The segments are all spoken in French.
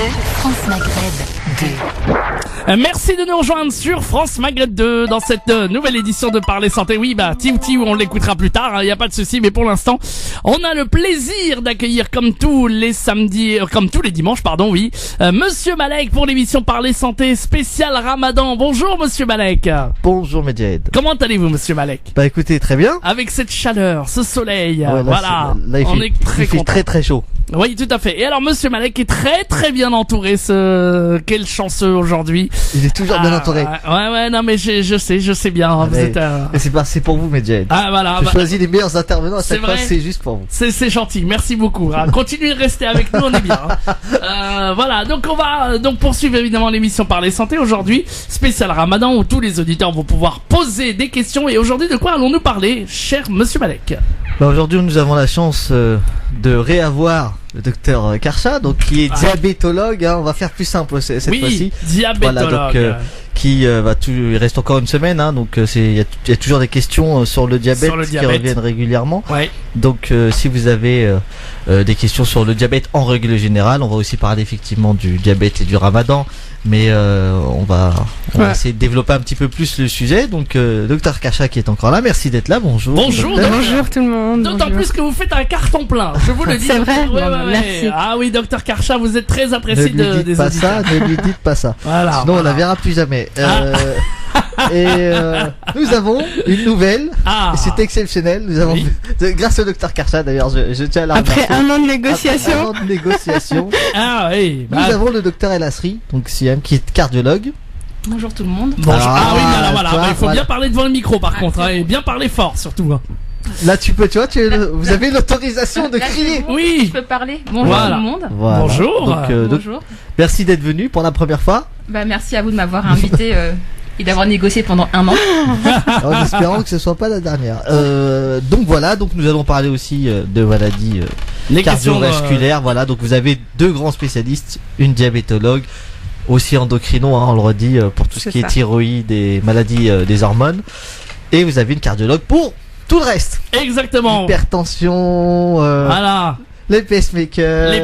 France Maghreb 2. Merci de nous rejoindre sur France Maghreb 2 dans cette nouvelle édition de Parler Santé. Oui, Tiu, on l'écoutera plus tard, y a pas de souci, mais pour l'instant, on a le plaisir d'accueillir comme tous les samedis, comme tous les dimanches, Monsieur Malek pour l'émission Parler Santé spéciale Ramadan. Bonjour Monsieur Malek. Bonjour Medjed. Comment allez-vous Monsieur Malek? Bah écoutez, très bien. Avec cette chaleur, ce soleil, Ouais, voilà, là, on est très fait content. très très chaud. Oui, tout à fait. Et alors Monsieur Malek est très très bien entouré, quel chanceux aujourd'hui. Il est toujours bien entouré. Ouais, non mais je sais bien. Vous êtes, Mais c'est pour vous Medjed. Ah voilà. Je choisis les meilleurs intervenants à C'est chaque fois, vrai. c'est juste pour vous. C'est gentil, merci beaucoup. Continuez de rester avec nous, on est bien. Voilà, donc on va poursuivre évidemment l'émission Parler Santé aujourd'hui, spécial Ramadan où tous les auditeurs vont pouvoir poser des questions. Et aujourd'hui, de quoi allons-nous parler, cher Monsieur Malek? Bah aujourd'hui, nous avons la chance de réavoir le docteur Karcha, donc qui est diabétologue. On va faire plus simple cette fois-ci. Diabétologue. Voilà, donc il reste encore une semaine, donc il y a toujours des questions sur le diabète qui reviennent régulièrement. Ouais. Donc si vous avez des questions sur le diabète en règle générale, on va aussi parler effectivement du diabète et du Ramadan, mais on va essayer de développer un petit peu plus le sujet. Donc docteur Karcha qui est encore là, merci d'être là. Bonjour. Bonjour tout le monde. D'autant plus que vous faites un carton plein, je vous le dis. C'est vrai. Merci. Ah oui, docteur Karcha, vous êtes très apprécié des auditeurs. Ne lui dites pas ça. Voilà, sinon on la verra plus jamais. Nous avons une nouvelle, et c'est exceptionnel. Nous avons, grâce au docteur Karcha d'ailleurs, je tiens à la remercier. Après un an de négociation. Après un an de négociation. Nous avons le docteur El Asri, donc Siam, qui est cardiologue. Bonjour tout le monde. Bonjour. Il faut bien parler devant le micro par contre, et bien parler fort surtout. Là vous avez l'autorisation de crier. Oui, je peux parler. Bonjour tout le monde. Voilà. Bonjour. Donc, merci d'être venu pour la première fois. Merci à vous de m'avoir invité et d'avoir négocié pendant un an. En espérant que ce soit pas la dernière. Donc nous allons parler aussi de maladies cardiovasculaires. Voilà, donc vous avez deux grands spécialistes, une diabétologue, aussi endocrino, on le redit, pour tout ce qui est thyroïde et maladies des hormones, et vous avez une cardiologue pour tout le reste. Exactement. Hypertension, voilà. Les pacemakers,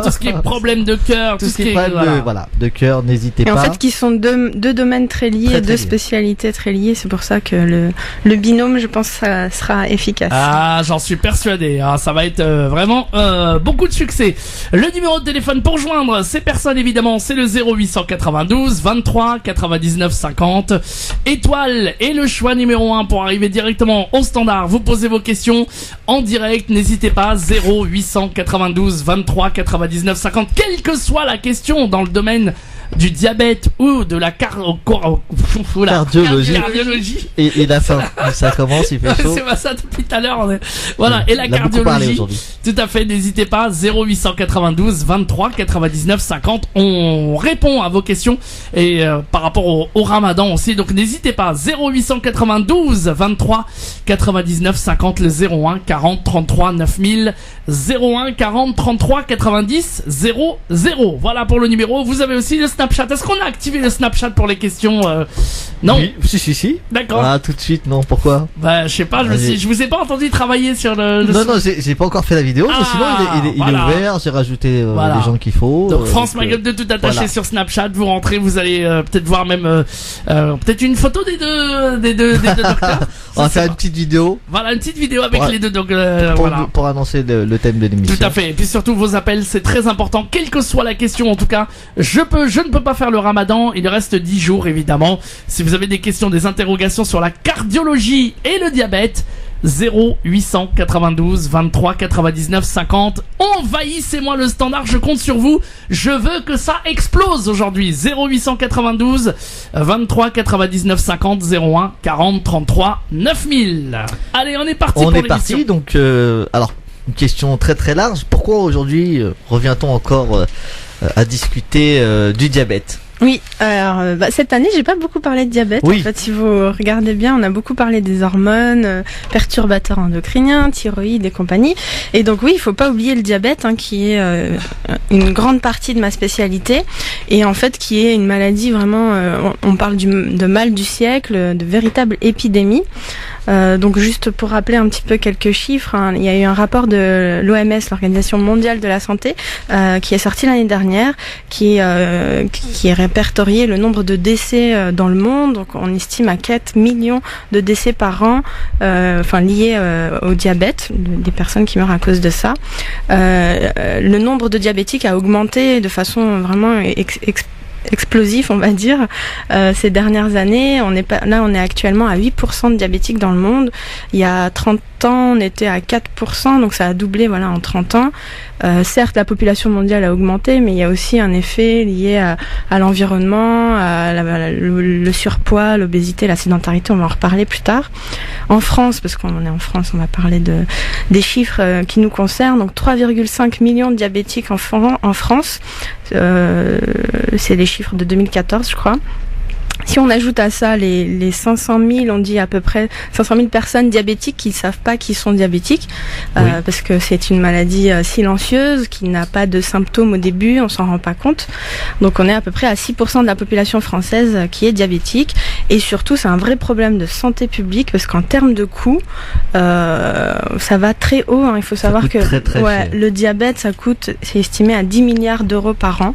tout ce qui est problème de cœur, tout ce qui est problème de cœur, n'hésitez pas. Et en fait, qui sont deux domaines très liés, deux spécialités très liées. C'est pour ça que le binôme, je pense, ça sera efficace. Ah, j'en suis persuadé. Ça va être vraiment beaucoup de succès. Le numéro de téléphone pour joindre ces personnes, évidemment, c'est le 0892 23 99 50. Étoile est le choix numéro 1 pour arriver directement au standard. Vous posez vos questions en direct. N'hésitez pas. 0892 23 99 50. Quelle que soit la question dans le domaine du diabète ou de la cardiologie. Et la fin, ça commence, il fait chaud. C'est pas ça depuis tout à l'heure. Voilà, et la cardiologie. Tout à fait, n'hésitez pas. 0892 23 99 50. On répond à vos questions et par rapport au Ramadan aussi. Donc n'hésitez pas. 0892 23 99 50, le 01 40 33 9000, 01 40 33 90 00. Voilà pour le numéro. Vous avez aussi le Snapchat. Est-ce qu'on a activé le Snapchat pour les questions? Non. Oui, si. D'accord. Ah, tout de suite, non, pourquoi? Je sais pas, je vous ai pas entendu travailler sur le Non, j'ai pas encore fait la vidéo, mais sinon il est ouvert, j'ai rajouté les gens qu'il faut. Donc France Maghreb 2 tout attaché sur Snapchat, vous rentrez, vous allez peut-être voir même peut-être une photo des deux docteurs. On va faire une petite vidéo. Voilà, une petite vidéo avec les deux docteurs. Pour annoncer le thème de l'émission. Tout à fait. Et puis surtout vos appels, c'est très important. Quelle que soit la question, en tout cas, je ne peux pas faire le Ramadan. Il reste 10 jours, évidemment. Si vous avez des questions, des interrogations sur la cardiologie et le diabète, 0892 23 99 50. Envahissez-moi le standard, je compte sur vous. Je veux que ça explose aujourd'hui. 0892 23 99 50, 01 40 33 9000. Allez, on est parti pour l'émission. On est parti, donc alors une question très très large. Pourquoi aujourd'hui revient-on encore à discuter du diabète? Oui, alors cette année j'ai pas beaucoup parlé de diabète. Oui. En fait, si vous regardez bien, on a beaucoup parlé des hormones, perturbateurs endocriniens, thyroïde et compagnie. Et donc oui, il faut pas oublier le diabète, qui est une grande partie de ma spécialité et en fait qui est une maladie vraiment. On parle de mal du siècle, de véritable épidémie. Donc juste pour rappeler un petit peu quelques chiffres, il y a eu un rapport de l'OMS, l'Organisation mondiale de la santé, qui est sorti l'année dernière, qui est répertorié le nombre de décès dans le monde. Donc on estime à 4 millions de décès par an, liés au diabète, des personnes qui meurent à cause de ça. Le nombre de diabétiques a augmenté de façon vraiment explosif, on va dire, ces dernières années. On est actuellement à 8% de diabétiques dans le monde. Il y a 30 ans, on était à 4%, donc ça a doublé en 30 ans. Certes, la population mondiale a augmenté, mais il y a aussi un effet lié à l'environnement, le surpoids, l'obésité, la sédentarité, on va en reparler plus tard. En France, parce qu'on est en France, on va parler des chiffres qui nous concernent. Donc 3,5 millions de diabétiques en France. C'est les chiffres de 2014, je crois. Si on ajoute à ça les 500 000, on dit à peu près 500 000 personnes diabétiques qui ne savent pas qu'ils sont diabétiques, parce que c'est une maladie silencieuse qui n'a pas de symptômes au début, on s'en rend pas compte. Donc on est à peu près à 6% de la population française qui est diabétique, et surtout c'est un vrai problème de santé publique parce qu'en termes de coûts, ça va très haut. Il faut savoir que le diabète, c'est estimé à 10 milliards d'euros par an,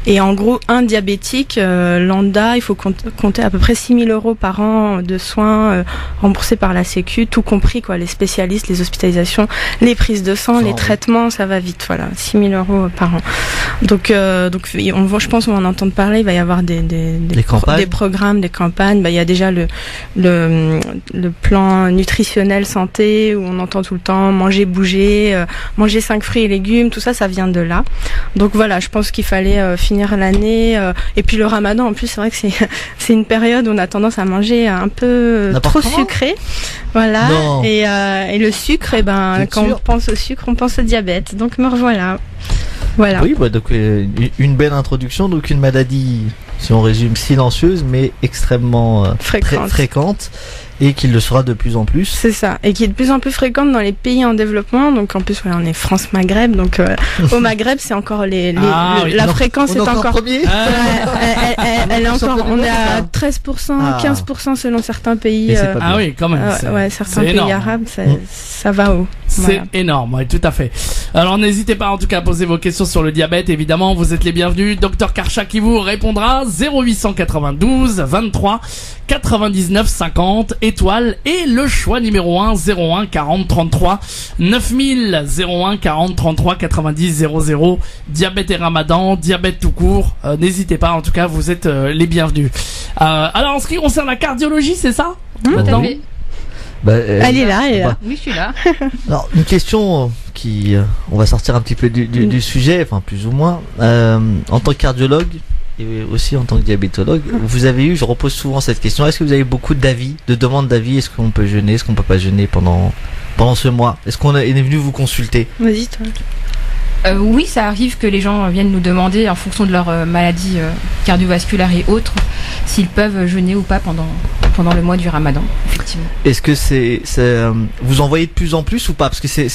et en gros un diabétique lambda, il faut compter à peu près 6 000 euros par an de soins remboursés par la Sécu, tout compris les spécialistes, les hospitalisations, les prises de sang, les traitements, ça va vite, 6 000 euros par an. Donc je pense qu'on va en entendre parler, il va y avoir des programmes, des campagnes. Il y a déjà le plan nutritionnel santé où on entend tout le temps manger, bouger, manger 5 fruits et légumes, tout ça, ça vient de là. Donc voilà, je pense qu'il fallait finir l'année, et puis le ramadan en plus, c'est vrai que c'est une période où on a tendance à manger un peu trop sucré, et le sucre, quand on pense au sucre, on pense au diabète. Donc me revoilà. Voilà. Oui, donc une belle introduction. Donc une maladie, si on résume, silencieuse mais extrêmement fréquente. Et qu'il le sera de plus en plus. C'est ça, et qui est de plus en plus fréquente dans les pays en développement. Donc en plus, on est France-Maghreb, donc au Maghreb, c'est encore la fréquence est encore premier. Elle est encore, on est à 13%, 15% selon certains pays. Oui, quand même. Certains pays arabes, ça va haut. C'est énorme, oui, tout à fait. Alors n'hésitez pas en tout cas à poser vos questions sur le diabète, évidemment, vous êtes les bienvenus. Dr Karcha qui vous répondra. 0892 23 99 50 étoiles, et le choix numéro 1 01 40 33 9000, 01 40 33 90 00. Diabète et ramadan, diabète tout court, n'hésitez pas, en tout cas vous êtes les bienvenus. Alors en ce qui concerne la cardiologie, c'est ça maintenant? Elle est là. Oui, je suis là. Alors une question qui on va sortir un petit peu du sujet, plus ou moins, en tant que cardiologue et aussi en tant que diabétologue, vous avez eu, je repose souvent cette question, est-ce que vous avez beaucoup de demandes d'avis? Est-ce qu'on peut jeûner, est-ce qu'on peut pas jeûner pendant ce mois? Est-ce qu'on est venu vous consulter? Vas-y, toi. Oui, ça arrive que les gens viennent nous demander, en fonction de leur maladie cardiovasculaire et autres, s'ils peuvent jeûner ou pas pendant le mois du ramadan, effectivement. Est-ce que vous en voyez de plus en plus ou pas? Parce que ça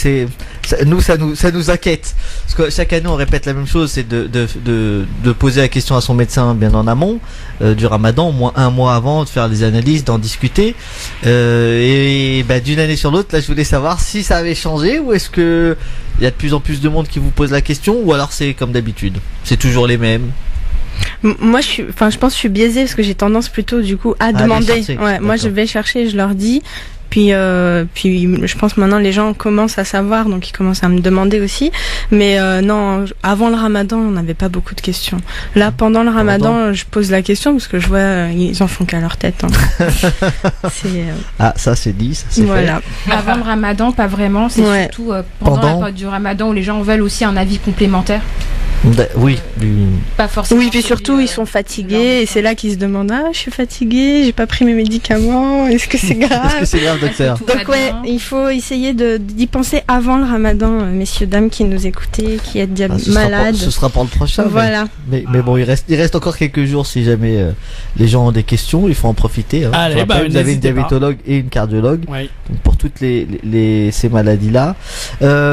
nous inquiète. Parce que chaque année on répète la même chose, c'est de poser la question à son médecin bien en amont du ramadan, au moins un mois avant, de faire des analyses, d'en discuter. Et d'une année sur l'autre, là je voulais savoir si ça avait changé, ou est-ce que il y a de plus en plus de monde qui vous pose la question, ou alors c'est comme d'habitude, c'est toujours les mêmes? Moi, je pense que je suis biaisée parce que j'ai tendance plutôt du coup à demander. Moi, je vais chercher, je leur dis. Puis je pense maintenant les gens commencent à savoir, donc ils commencent à me demander aussi. Mais non, avant le ramadan, on n'avait pas beaucoup de questions. Là, pendant le ramadan, je pose la question parce que je vois, ils en font qu'à leur tête. Ça c'est dit, ça c'est fait. Avant le ramadan, pas vraiment. C'est surtout pendant la période du ramadan où les gens veulent aussi un avis complémentaire. Oui, pas forcément. Oui, puis surtout ils sont fatigués et c'est là qu'ils se demandent je suis fatigué, j'ai pas pris mes médicaments, est-ce que c'est grave? Est-ce que c'est grave, docteur? Donc il faut essayer d'y penser avant le ramadan, messieurs dames qui nous écoutez, qui êtes malades. Ce sera pour le prochain. Voilà. Mais bon, il reste encore quelques jours si jamais les gens ont des questions, il faut en profiter. Allez, vous avez une diabétologue et une cardiologue donc pour toutes ces maladies là.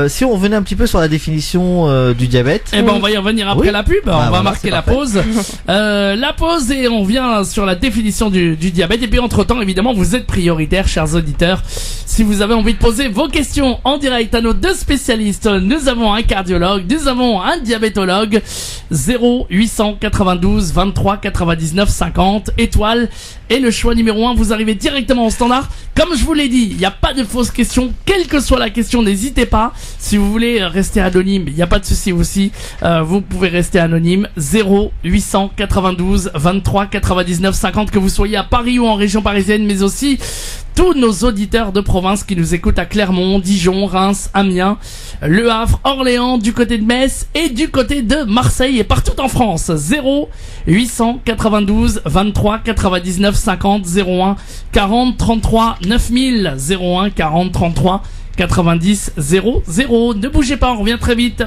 Si on revenait un petit peu sur la définition du diabète. On va y revenir après la pub. On va marquer la pause. La pause et on vient sur la définition du diabète. Et puis entre-temps, évidemment, vous êtes prioritaires, chers auditeurs. Si vous avez envie de poser vos questions en direct à nos deux spécialistes, nous avons un cardiologue, nous avons un diabétologue. 0892 23 99 50 étoiles et le choix numéro 1. Vous arrivez directement au standard. Comme je vous l'ai dit, il n'y a pas de fausses questions. Quelle que soit la question, n'hésitez pas. Si vous voulez rester anonyme, il n'y a pas de souci aussi. Vous pouvez rester anonyme. 0892 23 99 50, que vous soyez à Paris ou en région parisienne, mais aussi tous nos auditeurs de province qui nous écoutent à Clermont, Dijon, Reims, Amiens, Le Havre, Orléans, du côté de Metz et du côté de Marseille et partout en France. 0892 23 99 50 01 40 33 9000 01 40 33 90 00. Ne bougez pas, on revient très vite.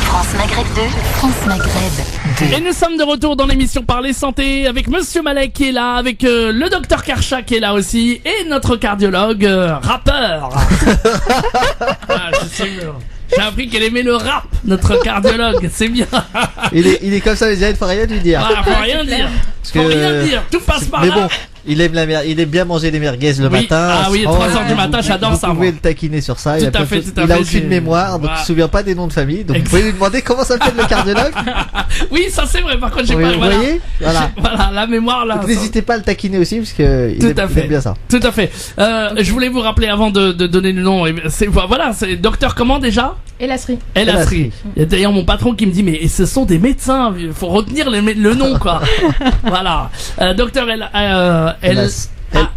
France Maghreb 2, France Maghreb 2. Et nous sommes de retour dans l'émission Parler Santé avec Monsieur Malek qui est là, avec le docteur Karcha qui est là aussi, et notre cardiologue rappeur. J'ai appris qu'elle aimait le rap, notre cardiologue, c'est bien. Il est comme ça, les gars, il faut rien lui dire. Faut rien dire. Faut rien dire, tout passe par là. Mais bon, il aime bien manger les merguez le matin. Ah oui, 3h du matin, j'adore ça. Vous pouvez le taquiner sur ça. Tout à fait. Il a aucune mémoire, donc il se souvient pas des noms de famille. Donc vous pouvez lui demander comment s'appelle le cardiologue. Oui, ça c'est vrai. Par contre, j'ai pas. Vous voyez, voilà, la mémoire là. N'hésitez pas à le taquiner aussi, parce que il aime bien ça. Tout à fait. Je voulais vous rappeler avant de donner le nom. C'est docteur comment déjà? El Asri. Il y a d'ailleurs mon patron qui me dit mais ce sont des médecins, il faut retenir le nom quoi. Voilà. Docteur El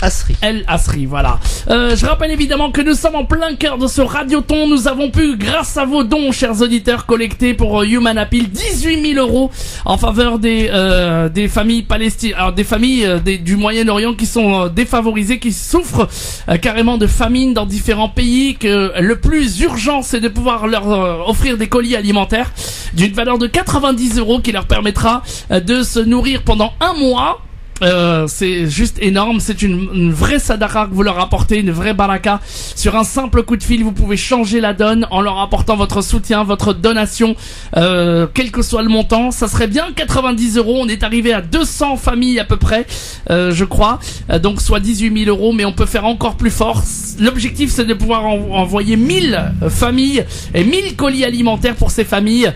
Asri, voilà. Je rappelle évidemment que nous sommes en plein cœur de ce radioton. Nous avons pu, grâce à vos dons, chers auditeurs, collecter pour Human Appeal 18 000 € en faveur des familles palestiniennes, alors des familles du Moyen-Orient qui sont défavorisées, qui souffrent carrément de famine dans différents pays. Que le plus urgent, c'est de pouvoir leur offrir des colis alimentaires d'une valeur de 90 € qui leur permettra de se nourrir pendant un mois. C'est juste énorme, c'est une vraie sadaqa que vous leur apportez, une vraie baraka. Sur un simple coup de fil, vous pouvez changer la donne en leur apportant votre soutien, votre donation, quel que soit le montant. Ça serait bien 90 €, on est arrivé à 200 familles à peu près, je crois, donc soit 18 000 €, mais on peut faire encore plus fort. L'objectif, c'est de pouvoir envoyer 1000 familles et 1000 colis alimentaires pour ces familles.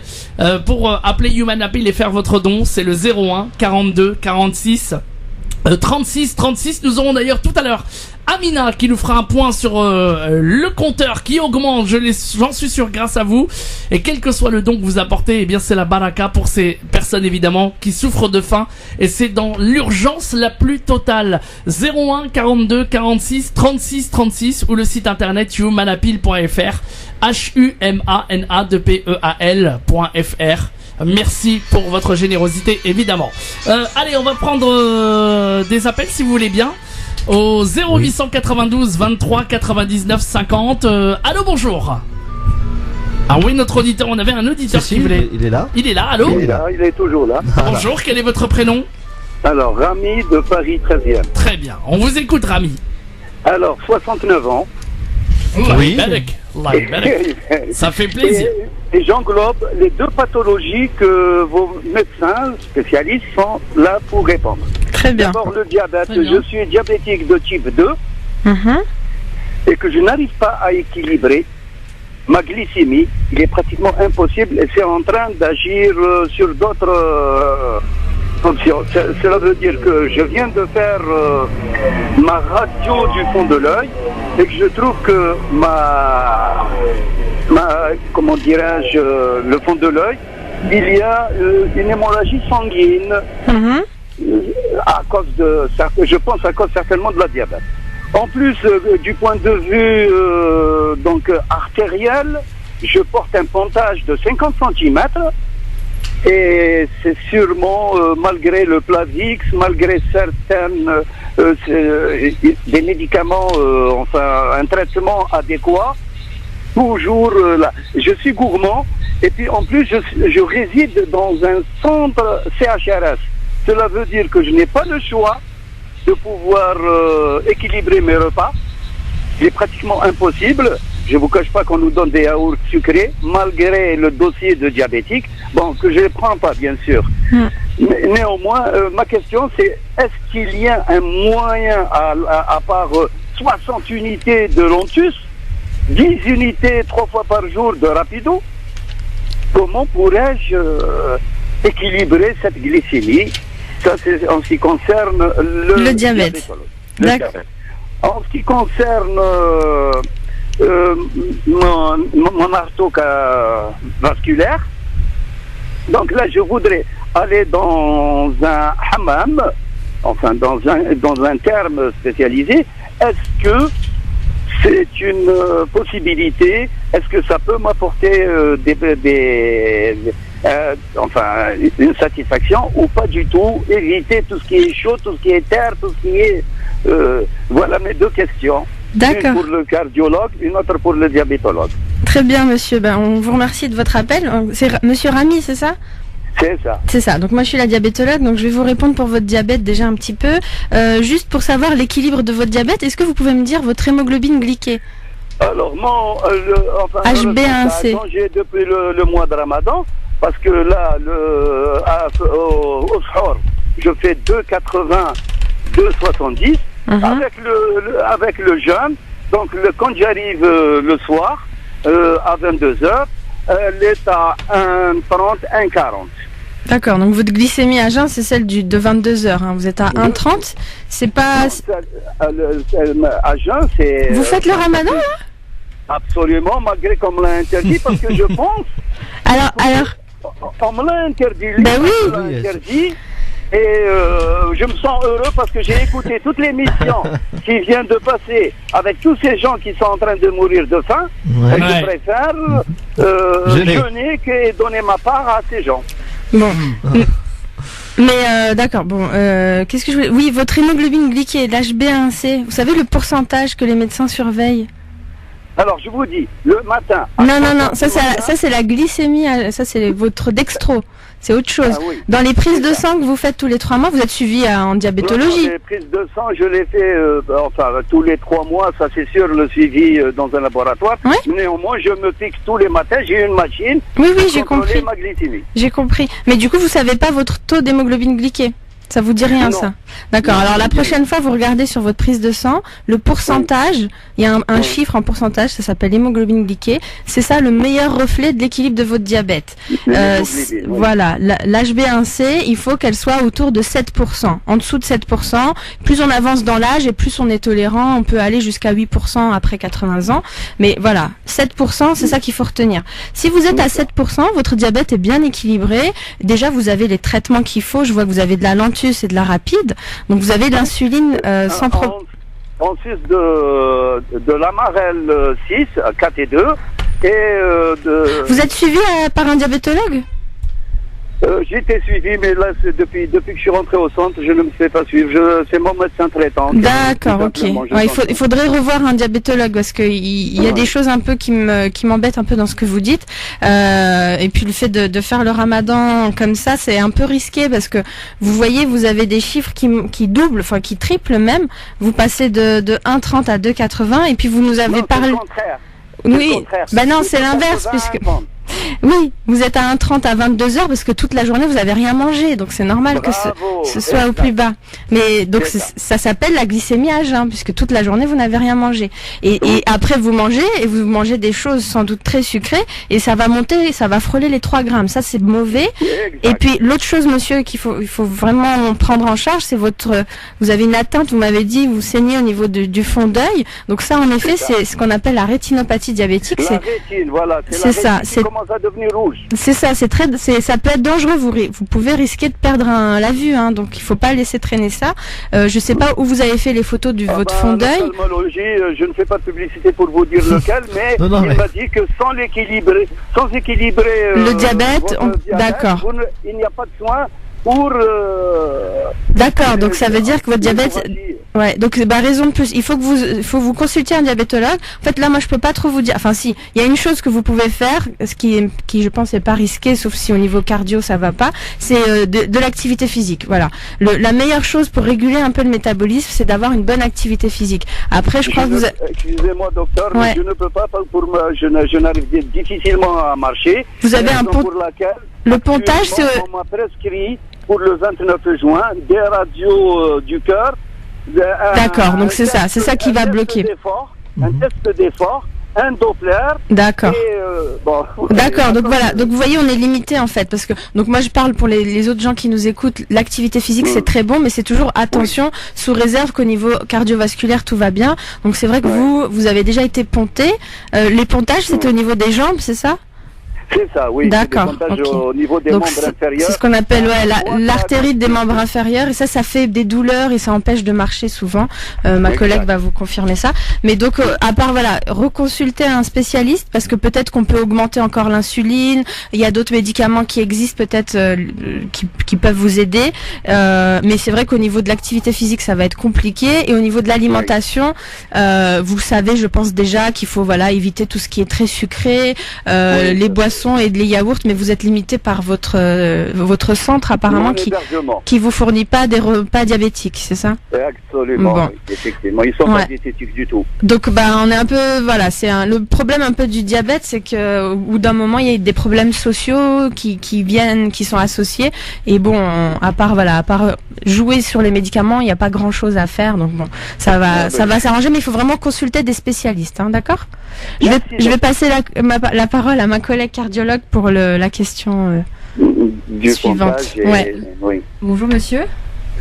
Pour appeler Human Appeal et faire votre don, c'est le 01 42 46 36. Nous aurons d'ailleurs tout à l'heure Amina qui nous fera un point sur le compteur qui augmente, j'en suis sûr, grâce à vous. Et quel que soit le don que vous apportez, eh bien c'est la baraka pour ces personnes évidemment qui souffrent de faim, et c'est dans l'urgence la plus totale. 01 42 46 36 ou le site internet humanappeal.fr, HUMANAPEAL.fr. Merci pour votre générosité évidemment. Allez, on va prendre des appels si vous voulez bien au 0892 23 99 50. Allô, bonjour. Ah oui, notre auditeur, on avait un auditeur qui voulait. Il est là. Allô. Il est toujours là. Bonjour, quel est votre prénom? Alors, Rami de Paris 13e. Très bien, on vous écoute Rami. Alors, 69 ans. Oui. Ça fait plaisir. Et j'englobe les deux pathologies que vos médecins spécialistes sont là pour répondre. Très bien. D'abord le diabète. Je suis diabétique de type 2 et que je n'arrive pas à équilibrer ma glycémie. Il est pratiquement impossible et c'est en train d'agir sur d'autres options. Cela veut dire que je viens de faire ma radio du fond de l'œil et que je trouve que comment dirais-je, le fond de l'œil, il y a une hémorragie sanguine à cause je pense à cause certainement de la diabète. En plus, du point de vue artériel, je porte un pontage de 50 cm et c'est sûrement malgré le Plavix, malgré certaines des médicaments, un traitement adéquat, toujours là. Je suis gourmand et puis en plus je réside dans un centre CHRS. Cela veut dire que je n'ai pas le choix de pouvoir équilibrer mes repas. C'est pratiquement impossible Je vous cache pas qu'on nous donne des yaourts sucrés, malgré le dossier de diabétique, bon, que je ne prends pas, bien sûr. Mais, néanmoins, ma question, c'est est-ce qu'il y a un moyen, à part 60 unités de Lantus, 10 unités 3 fois par jour de Rapido, comment pourrais-je équilibrer cette glycémie? Ça, c'est en ce qui concerne le diabète. D'accord. En ce qui concerne mon artère vasculaire, donc là, je voudrais aller dans un hammam, enfin dans un terme spécialisé. Est-ce que c'est une possibilité? Est-ce que ça peut m'apporter une satisfaction ou pas du tout? Éviter tout ce qui est chaud, tout ce qui est terre, tout ce qui est... voilà mes deux questions. D'accord. Une pour le cardiologue, une autre pour le diabétologue. Très bien, monsieur. On vous remercie de votre appel. C'est monsieur Rami, c'est ça? C'est ça. C'est ça. Donc moi je suis la diabétologue, donc je vais vous répondre pour votre diabète déjà un petit peu. Juste pour savoir l'équilibre de votre diabète, est-ce que vous pouvez me dire votre hémoglobine glyquée? Alors mon HbA1c. a changé depuis le mois de Ramadan, parce que là au soir, je fais 2,80, 2,70 avec le jeûne. Donc quand j'arrive le soir à 22h, elle est à 1,30, 1,40. D'accord, donc votre glycémie à jeun, c'est celle de 22h. Hein. Vous êtes à 1,30. C'est pas... à jeun, c'est... Vous faites le ramadan, là? Absolument, malgré qu'on me l'a interdit, parce que je pense... Alors... On me l'a interdit. Ben oui. On me l'a interdit. Et je me sens heureux parce que j'ai écouté toutes les missions qui viennent de passer avec tous ces gens qui sont en train de mourir de faim. Ouais. Et je préfère jeûner que donner ma part à ces gens. Bon. Mais d'accord, bon, qu'est-ce que je voulais... Oui, votre hémoglobine glyquée, l'HbA1c, vous savez le pourcentage que les médecins surveillent? Alors, je vous dis, le matin... Non, ça c'est la glycémie, ça c'est votre dextro, c'est autre chose. Ah, oui. Dans les prises de sang que vous faites tous les 3 mois, vous êtes suivi en diabétologie. Non, les prises de sang, je les fais tous les 3 mois, ça c'est sûr, le suivi dans un laboratoire. Ouais. Néanmoins, je me fixe tous les matins, j'ai une machine Oui, pour j'ai compris. ma glycémie. J'ai compris. Mais du coup, vous savez pas votre taux d'hémoglobine glyquée? Ça vous dit rien, Non. ça? D'accord. Alors la prochaine fois, vous regardez sur votre prise de sang le pourcentage. Il y a un chiffre en pourcentage, ça s'appelle hémoglobine glyquée. C'est ça le meilleur reflet de l'équilibre de votre diabète. Voilà. L'HbA1c, il faut qu'elle soit autour de 7%. En dessous de 7%, plus on avance dans l'âge et plus on est tolérant. On peut aller jusqu'à 8% après 80 ans. Mais voilà, 7%, c'est ça qu'il faut retenir. Si vous êtes à 7%, votre diabète est bien équilibré. Déjà, vous avez les traitements qu'il faut. Je vois que vous avez de la Lantus et de la Rapide. Donc vous avez de l'insuline sans problème. En sus de l'Amarel 6, 4 et 2. Vous êtes suivi par un diabétologue? J'ai été suivi, mais là, depuis que je suis rentré au centre, je ne me fais pas suivre. C'est mon médecin traitant. D'accord, ok. Ouais, il faudrait revoir un diabétologue parce que il y a des choses un peu qui m'embêtent un peu dans ce que vous dites. Et puis le fait de faire le ramadan comme ça, c'est un peu risqué parce que vous voyez, vous avez des chiffres qui doublent, enfin qui triplent même. Vous passez de 1,30 à 2,80 et puis vous nous avez parlé. C'est le contraire. Oui, bah non, c'est l'inverse puisque. Oui, vous êtes à 1,30 à 22h parce que toute la journée vous avez rien mangé, donc c'est normal que ce soit au plus bas. Mais donc ça s'appelle la glycémie à jeun puisque toute la journée vous n'avez rien mangé. Et après vous mangez et vous mangez des choses sans doute très sucrées et ça va monter, ça va frôler les 3 grammes. Ça c'est mauvais. Exact. Et puis l'autre chose, monsieur, il faut vraiment prendre en charge, c'est vous avez une atteinte, vous m'avez dit, vous saignez au niveau du fond d'œil. Donc ça en effet c'est ce qu'on appelle la rétinopathie diabétique. La rétine, voilà. C'est ça. Commence à devenir rouge. C'est ça, ça peut être dangereux. Vous pouvez risquer de perdre la vue, hein, donc il faut pas laisser traîner ça. Je sais pas où vous avez fait les photos de votre fond d'œil. Je ne fais pas de publicité pour vous dire lequel, mais il m'a dit que sans équilibrer le diabète, d'accord. Il n'y a pas de soin pour... D'accord, donc ça veut dire que votre diabète... Ouais, donc raison de plus, il faut vous consulter un diabétologue. En fait, là, moi, je peux pas trop vous dire. Enfin, si, il y a une chose que vous pouvez faire, ce qui je pense, est pas risqué, sauf si au niveau cardio ça va pas, c'est de l'activité physique. Voilà, la meilleure chose pour réguler un peu le métabolisme, c'est d'avoir une bonne activité physique. Après, je crois que vous... Excusez-moi, docteur, mais je ne peux pas, je n'arrive difficilement à marcher. Vous avez un pont... Le pontage, c'est... On m'a prescrit pour le 29 juin des radios du cœur. D'accord, donc c'est ça qui va bloquer. Un test d'effort, un Doppler. D'accord. Bon. D'accord, donc voilà, donc vous voyez, on est limité en fait, parce que donc moi je parle pour les autres gens qui nous écoutent, l'activité physique c'est très bon, mais c'est toujours attention, sous réserve qu'au niveau cardiovasculaire tout va bien. Donc c'est vrai que vous avez déjà été ponté. Les pontages c'était au niveau des jambes, c'est ça? C'est ça, oui. D'accord. Okay. Au niveau des membres inférieurs. C'est ce qu'on appelle l'artérite des membres inférieurs, et ça fait des douleurs et ça empêche de marcher souvent. Ma collègue va vous confirmer ça. Mais donc, à part reconsulter un spécialiste, parce que peut-être qu'on peut augmenter encore l'insuline. Il y a d'autres médicaments qui existent peut-être qui peuvent vous aider. Mais c'est vrai qu'au niveau de l'activité physique, ça va être compliqué. Et au niveau de l'alimentation, vous savez, je pense déjà qu'il faut éviter tout ce qui est très sucré, les boissons et les yaourts, mais vous êtes limité par votre centre apparemment qui vous fournit pas des repas diabétiques, c'est ça? Absolument, bon. Oui, effectivement, ils sont pas diététiques du tout. Donc on est un peu c'est le problème un peu du diabète, c'est que au bout d'un moment il y a des problèmes sociaux qui sont associés, et bon à part jouer sur les médicaments, il n'y a pas grand chose à faire, donc bon ça va s'arranger, mais il faut vraiment consulter des spécialistes, hein, d'accord? Je vais passer la parole à ma collègue cardiologue pour la question suivante. Oui. Bonjour monsieur.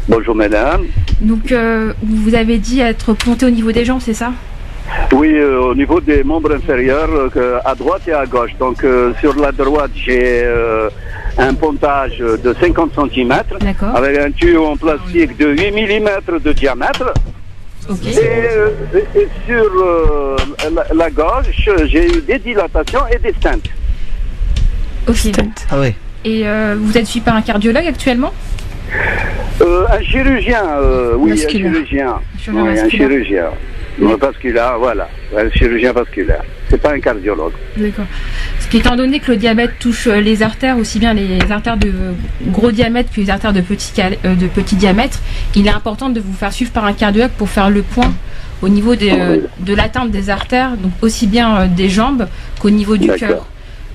Bonjour madame. Donc vous avez dit être ponté au niveau des jambes, c'est ça? Oui, au niveau des membres inférieurs, à droite et à gauche. Donc sur la droite, j'ai un pontage de 50 cm avec un tuyau en plastique de 8 mm de diamètre. Okay. Et sur la gauche, j'ai eu des dilatations et des stents. Ok. Ah ouais. Et vous êtes suivi par un cardiologue actuellement? Un chirurgien, oui, vasculaire. Un chirurgien. Vasculaire, voilà. Un chirurgien vasculaire. C'est pas un cardiologue. D'accord. Parce qu'étant donné que le diabète touche les artères, aussi bien les artères de gros diamètre que les artères de petit diamètre, il est important de vous faire suivre par un cardiologue pour faire le point au niveau de l'atteinte des artères, donc aussi bien des jambes qu'au niveau du cœur.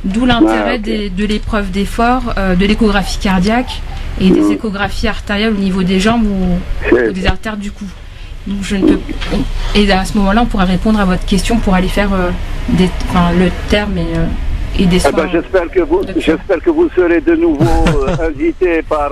D'où l'intérêt de l'épreuve d'effort, de l'échographie cardiaque et des échographies artérielles au niveau des jambes ou des artères du cou. Donc et à ce moment-là, on pourra répondre à votre question pour aller faire le terme et des soins. J'espère que vous serez de nouveau invité par.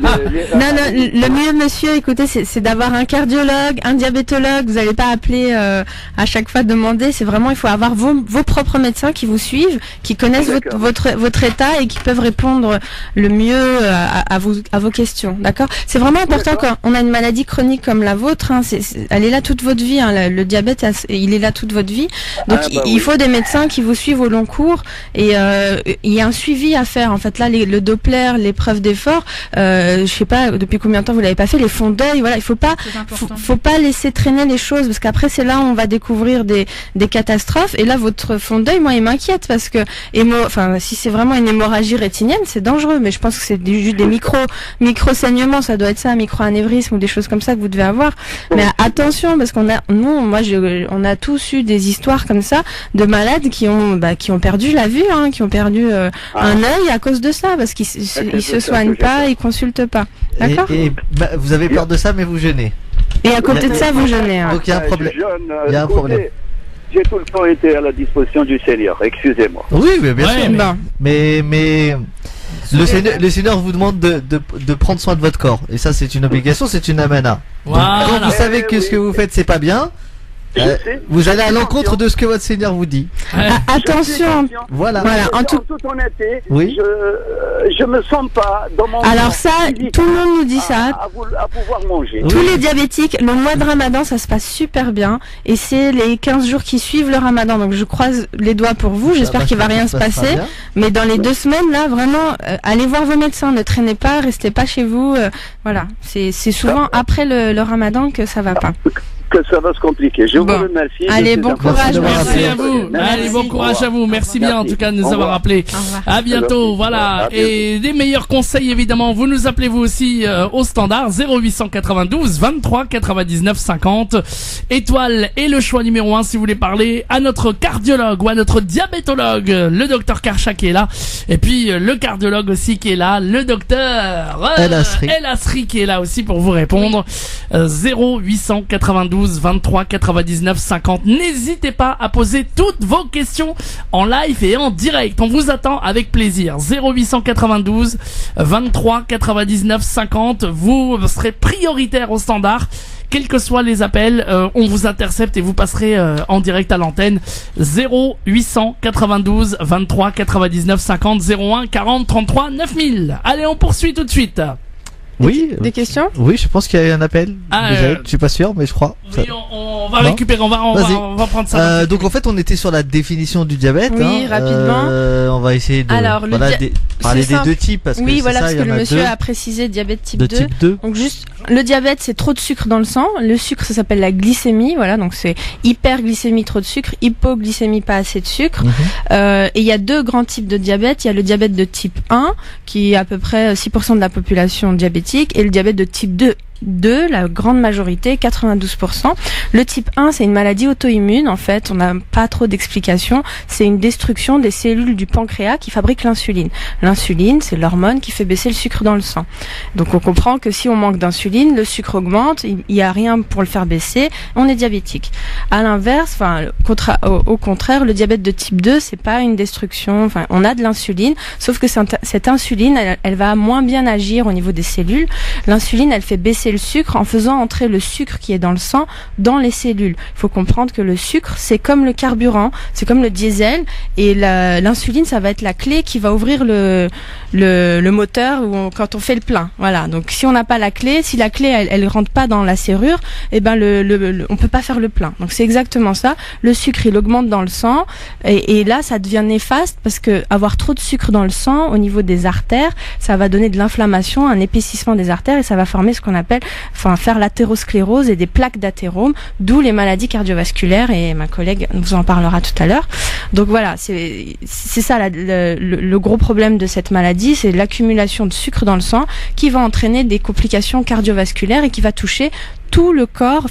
Non, le mieux, monsieur, écoutez, c'est d'avoir un cardiologue, un diabétologue. Vous n'allez pas appeler à chaque fois demander. C'est vraiment, il faut avoir vos propres médecins qui vous suivent, qui connaissent votre état et qui peuvent répondre le mieux à vos questions. D'accord? C'est vraiment important quand on a une maladie chronique comme la vôtre. Hein, elle est là toute votre vie. Hein, le diabète, il est là toute votre vie. Donc, il faut des médecins qui vous suivent au long cours, et il y a un suivi à faire. En fait, là, le Doppler, l'épreuve d'effort, je sais pas depuis combien de temps vous l'avez pas fait, les fonds d'œil, voilà, il faut pas laisser traîner les choses, parce qu'après c'est là où on va découvrir des catastrophes. Et là, votre fond d'œil, moi, il m'inquiète, parce que si c'est vraiment une hémorragie rétinienne, c'est dangereux, mais je pense que c'est juste des micro saignements, ça doit être ça, un micro-anévrisme ou des choses comme ça que vous devez avoir. Mais attention, parce on a tous eu des histoires comme ça de malades qui ont perdu la vue, hein, qui ont perdu un œil à cause de ça, parce qu'ils se soignent pas, ils consultent pas. D'accord? Vous avez peur de ça, mais vous jeûnez. Et à côté de ça, vous jeûnez. Hein. Donc il y a un problème. Il y a un problème. J'ai tout le temps été à la disposition du Seigneur, excusez-moi. Oui, mais bien sûr. Mais le Seigneur vous demande de prendre soin de votre corps. Et ça, c'est une obligation, c'est une amana. Voilà. Donc, quand vous savez que ce que vous faites, c'est pas bien, Vous allez à l'encontre de ce que votre Seigneur vous dit. Attention. Voilà. En toute honnêteté, oui. je me sens pas dans mon. Alors ça, tout le monde nous dit ça. À pouvoir manger. Tous les diabétiques, le mois de Ramadan, ça se passe super bien. Et c'est les 15 jours qui suivent le Ramadan. Donc je croise les doigts pour vous. J'espère qu'il va rien se passer. Mais dans les 2 semaines, là, vraiment, allez voir vos médecins. Ne traînez pas, restez pas chez vous. Voilà. C'est souvent après le Ramadan que ça va pas. Que ça va se compliquer. Je vous remercie. Allez, bon courage. Merci à vous. Allez, bon courage à vous. Merci bien, en tout cas, de nous avoir appelés. À bientôt. Voilà. Et des meilleurs conseils, évidemment. Vous nous appelez vous aussi au standard 0892 23 99 50. Étoile et le choix numéro 1 si vous voulez parler à notre cardiologue ou à notre diabétologue, le docteur Karcha qui est là. Et puis le cardiologue aussi qui est là, le docteur El Asri qui est là aussi pour vous répondre. 0892 23 99 50. N'hésitez pas à poser toutes vos questions en live et en direct. On vous attend avec plaisir. 0892 23 99 50. Vous serez prioritaire au standard. Quels que soient les appels, on vous intercepte et vous passerez en direct à l'antenne. 0892 23 99 50 01 40 33 9000. Allez, on poursuit tout de suite. Oui. Des questions? Oui, je pense qu'il y a un appel. Je suis pas sûr, mais je crois. Oui, on va récupérer, on va prendre ça. Donc en fait, on était sur la définition du diabète. Oui, rapidement. On va essayer de parler des 2 types. Parce oui, que voilà, ça, parce que le monsieur a précisé diabète type 2. Type 2. Donc juste, le diabète, c'est trop de sucre dans le sang. Le sucre, ça s'appelle la glycémie. Voilà, donc c'est hyperglycémie, trop de sucre, hypoglycémie, pas assez de sucre. Et il y a 2 grands types de diabète. Il y a le diabète de type 1, qui est à peu près 6% de la population diabétique, et le diabète de type 2, la grande majorité, 92%. Le type 1, c'est une maladie auto-immune. En fait, on n'a pas trop d'explications. C'est une destruction des cellules du pancréas qui fabriquent l'insuline. L'insuline, c'est l'hormone qui fait baisser le sucre dans le sang. Donc, on comprend que si on manque d'insuline, le sucre augmente, il n'y a rien pour le faire baisser, on est diabétique. À l'inverse, au contraire, le diabète de type 2, c'est pas une destruction. Enfin, on a de l'insuline, sauf que cette insuline, elle va moins bien agir au niveau des cellules. L'insuline, elle fait baisser le sucre en faisant entrer le sucre qui est dans le sang dans les cellules. Il faut comprendre que le sucre, c'est comme le carburant, c'est comme le diesel, et l'insuline, ça va être la clé qui va ouvrir le moteur quand on fait le plein. Voilà. Donc si on n'a pas la clé, si la clé elle rentre pas dans la serrure, et ben on peut pas faire le plein. Donc c'est exactement ça. Le sucre, il augmente dans le sang, et là ça devient néfaste parce que avoir trop de sucre dans le sang au niveau des artères, ça va donner de l'inflammation, un épaississement des artères, et ça va former ce qu'on appelle faire l'athérosclérose et des plaques d'athérome, d'où les maladies cardiovasculaires, et ma collègue vous en parlera tout à l'heure. Donc voilà, c'est ça le gros problème de cette maladie, c'est l'accumulation de sucre dans le sang qui va entraîner des complications cardiovasculaires et qui va toucher tout le corps.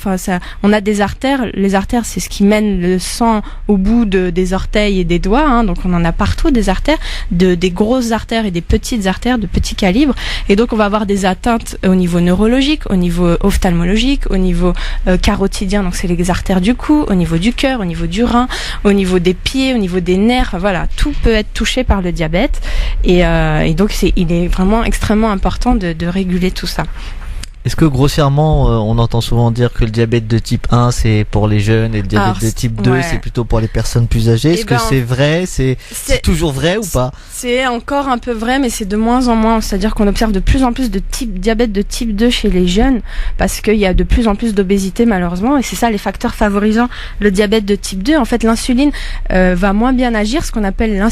On a des artères. Les artères, c'est ce qui mène le sang au bout des orteils et des doigts. Hein. Donc on en a partout des artères, des grosses artères et des petites artères de petit calibre. Et donc on va avoir des atteintes au niveau neurologique, au niveau ophtalmologique, au niveau carotidien. Donc c'est les artères du cou, au niveau du cœur, au niveau du rein, au niveau des pieds, au niveau des nerfs. Voilà, tout peut être touché par le diabète. Et donc il est vraiment extrêmement important de réguler tout ça. Est-ce que grossièrement, on entend souvent dire que le diabète de type 1 c'est pour les jeunes et le diabète de type 2 c'est plutôt pour les personnes plus âgées? Est-ce que c'est vrai? C'est toujours vrai ou pas? C'est encore un peu vrai, mais c'est de moins en moins. C'est-à-dire qu'on observe de plus en plus de diabète de type 2 chez les jeunes, parce qu'il y a de plus en plus d'obésité malheureusement, et c'est ça les facteurs favorisant le diabète de type 2. En fait, l'insuline va moins bien agir, ce qu'on appelle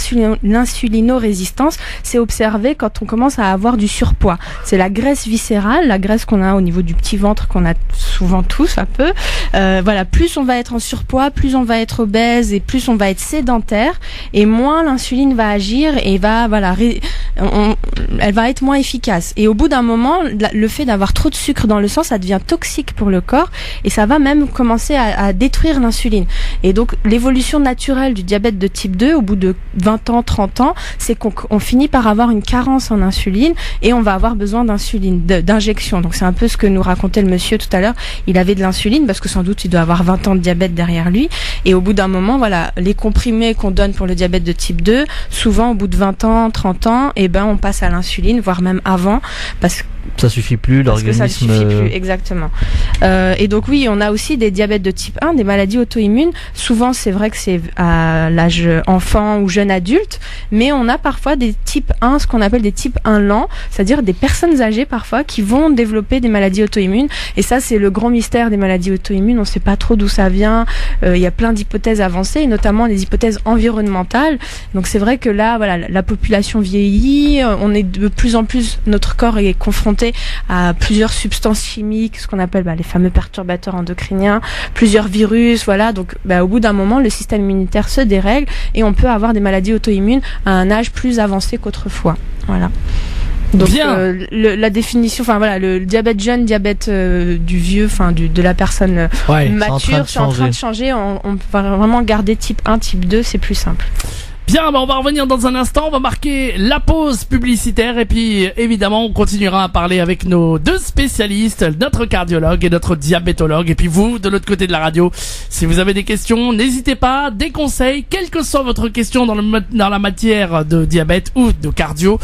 l'insulinorésistance. C'est observé quand on commence à avoir du surpoids. C'est la graisse viscérale, la graisse qu'on a au niveau du petit ventre, qu'on a souvent tous un peu. Voilà, plus on va être en surpoids, plus on va être obèse, et plus on va être sédentaire, et moins l'insuline va agir, et elle va être moins efficace. Et au bout d'un moment, le fait d'avoir trop de sucre dans le sang, ça devient toxique pour le corps, et ça va même commencer à détruire l'insuline. Et donc l'évolution naturelle du diabète de type 2 au bout de 20 ans, 30 ans, c'est qu'on finit par avoir une carence en insuline, et on va avoir besoin d'injection. Donc c'est un peu ce que nous racontait le monsieur tout à l'heure. Il avait de l'insuline parce que sans doute il doit avoir 20 ans de diabète derrière lui, et au bout d'un moment, voilà, les comprimés qu'on donne pour le diabète de type 2, souvent au bout de 20 ans, 30 ans, on passe à l'insuline, voire même avant, parce Ça suffit plus, l'organisme. Parce que ça suffit plus, exactement. Et donc oui, on a aussi des diabètes de type 1, des maladies auto-immunes. Souvent, c'est vrai que c'est à l'âge enfant ou jeune adulte, mais on a parfois des types 1, ce qu'on appelle des types 1 lents, c'est-à-dire des personnes âgées parfois qui vont développer des maladies auto-immunes. Et ça, c'est le grand mystère des maladies auto-immunes. On ne sait pas trop d'où ça vient. Il y a plein d'hypothèses avancées, et notamment les hypothèses environnementales. Donc c'est vrai que là, voilà, la population vieillit, on est de plus en plus, notre corps est confronté à plusieurs substances chimiques, ce qu'on appelle les fameux perturbateurs endocriniens, plusieurs virus, voilà. Donc au bout d'un moment, le système immunitaire se dérègle et on peut avoir des maladies auto-immunes à un âge plus avancé qu'autrefois. Voilà. Donc la définition, le diabète jeune, diabète du vieux, de la personne mature, c'est en train de changer. On va vraiment garder type 1, type 2, c'est plus simple. Bien, on va revenir dans un instant, on va marquer la pause publicitaire et puis évidemment on continuera à parler avec nos deux spécialistes, notre cardiologue et notre diabétologue. Et puis vous, de l'autre côté de la radio, si vous avez des questions, n'hésitez pas, des conseils, quelle que soit votre question dans la matière de diabète ou de cardio,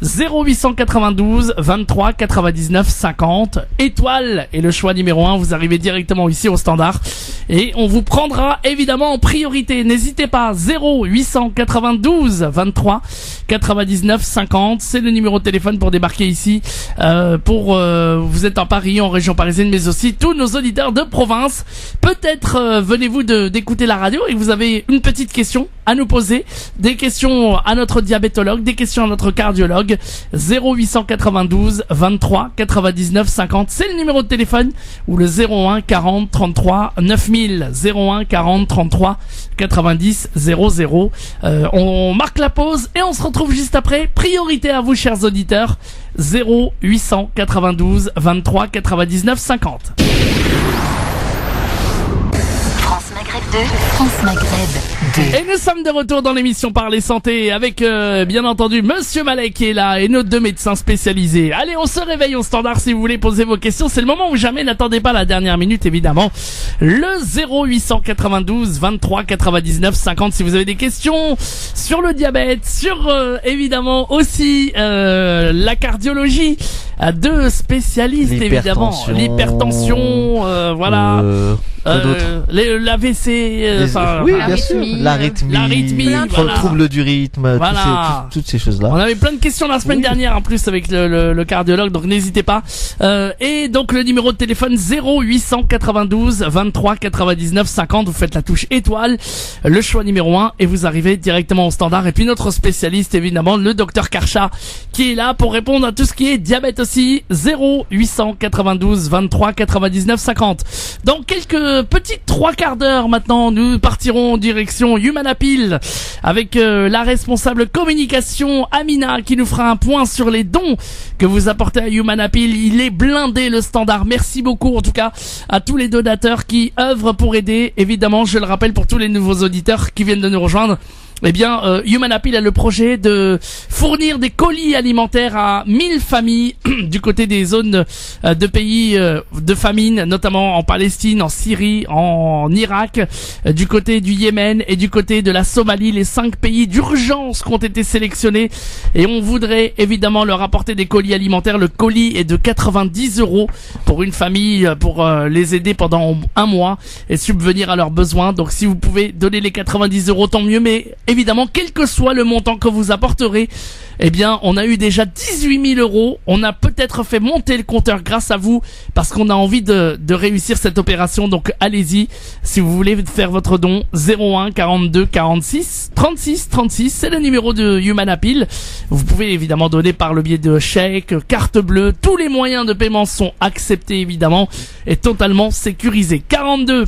0892 23 99 50, étoile et le choix numéro 1, vous arrivez directement ici au standard et on vous prendra évidemment en priorité. N'hésitez pas, 0892 23 99 50, c'est le numéro de téléphone pour débarquer ici vous êtes en Paris, en région parisienne, mais aussi tous nos auditeurs de province. Peut-être venez-vous d'écouter la radio et vous avez une petite question à nous poser, des questions à notre diabétologue, des questions à notre cardiologue. 0892 23 99 50, c'est le numéro de téléphone, ou le 01 40 33 9000, 01 40 33 90 00. On marque la pause et on se retrouve juste après. Priorité à vous, chers auditeurs, 0892 23 99 50. France Maghreb 2, France Maghreb 2. Et nous sommes de retour dans l'émission Parler Santé avec bien entendu Monsieur Malek qui est là et nos deux médecins spécialisés. Allez, on se réveille au standard si vous voulez poser vos questions. C'est le moment ou jamais, n'attendez pas la dernière minute évidemment. Le 0892 23 99 50 si vous avez des questions sur le diabète, sur évidemment aussi la cardiologie. Deux spécialistes évidemment, l'hypertension, voilà. L'AVC, oui, bien sûr. L'arythmie, voilà. Le trouble du rythme, voilà. toutes ces choses-là. On avait plein de questions la semaine dernière en plus avec le cardiologue, donc n'hésitez pas. Et donc le numéro de téléphone 0892 23 99 50, vous faites la touche étoile, le choix numéro 1 et vous arrivez directement au standard. Et puis notre spécialiste évidemment, le docteur Karcha, qui est là pour répondre à tout ce qui est diabète aussi. 0892 23 99 50. Dans quelques petites 3 quarts d'heure maintenant, nous partirons en direction Humanapil avec la responsable communication Amina qui nous fera un point sur les dons que vous apportez à Humanapil. Il est blindé le standard. Merci beaucoup en tout cas à tous les donateurs qui œuvrent pour aider. Évidemment, je le rappelle pour tous les nouveaux auditeurs qui viennent de nous rejoindre. Eh bien, Humanapil a le projet de fournir des colis alimentaires à 1000 familles du côté des zones de pays de famine, notamment en Palestine, en Syrie, en Irak, du côté du Yémen et du côté de la Somalie, les 5 pays d'urgence qui ont été sélectionnés. Et on voudrait évidemment leur apporter des colis alimentaires. Le colis est de 90 € pour une famille, pour les aider pendant un mois et subvenir à leurs besoins. Donc si vous pouvez donner les 90 €, tant mieux, mais évidemment, quel que soit le montant que vous apporterez, eh bien, on a eu déjà 18 000 €. On a peut-être fait monter le compteur grâce à vous parce qu'on a envie de réussir cette opération. Donc, allez-y. Si vous voulez faire votre don, 01 42 46 36 36. C'est le numéro de Humanapil. Vous pouvez évidemment donner par le biais de chèques, carte bleue. Tous les moyens de paiement sont acceptés évidemment et totalement sécurisés. 42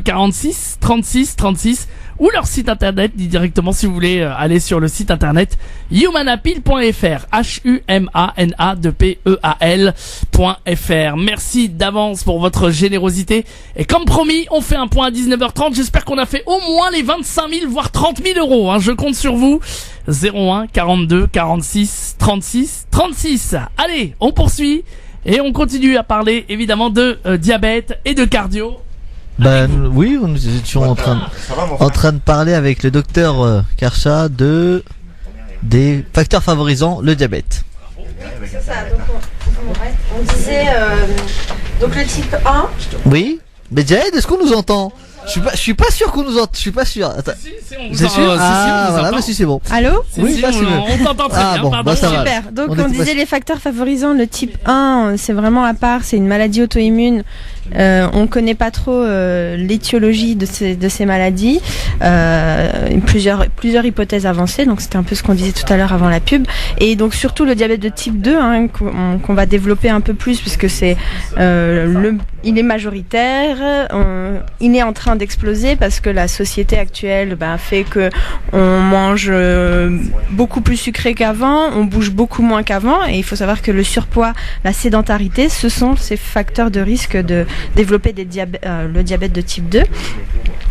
46 36 36 ou leur site internet directement si vous voulez aller sur le site internet humanapil.fr, humanapil.fr. Merci d'avance pour votre générosité et comme promis on fait un point à 19h30. J'espère qu'on a fait au moins les 25 000 voire 30 000 €, je compte sur vous. 01 42 46 36 36. Allez, on poursuit et on continue à parler évidemment de diabète et de cardio. Oui, nous étions en train de parler avec le docteur Karcha des facteurs favorisant le diabète. C'est ça, donc on disait donc le type 1. Oui, mais Jared, est-ce qu'on nous entend? Je suis pas sûr qu'on nous entend. Je suis pas sûr. Attends. C'est sûr. Voilà, mais si c'est bon. Allô? Oui, là c'est bon. On t'entend très bien. Bon, pardon. ça va. Super. Donc on disait les facteurs favorisants. Le type 1, c'est vraiment à part. C'est une maladie auto-immune. On connaît pas trop l'étiologie de ces maladies. Plusieurs hypothèses avancées. Donc c'était un peu ce qu'on disait tout à l'heure avant la pub. Et donc surtout le diabète de type 2 qu'on va développer un peu plus puisque c'est il est majoritaire. Il est en train d'exploser parce que la société actuelle fait que on mange beaucoup plus sucré qu'avant, on bouge beaucoup moins qu'avant, et il faut savoir que le surpoids, la sédentarité, ce sont ces facteurs de risque de développer le diabète de type 2.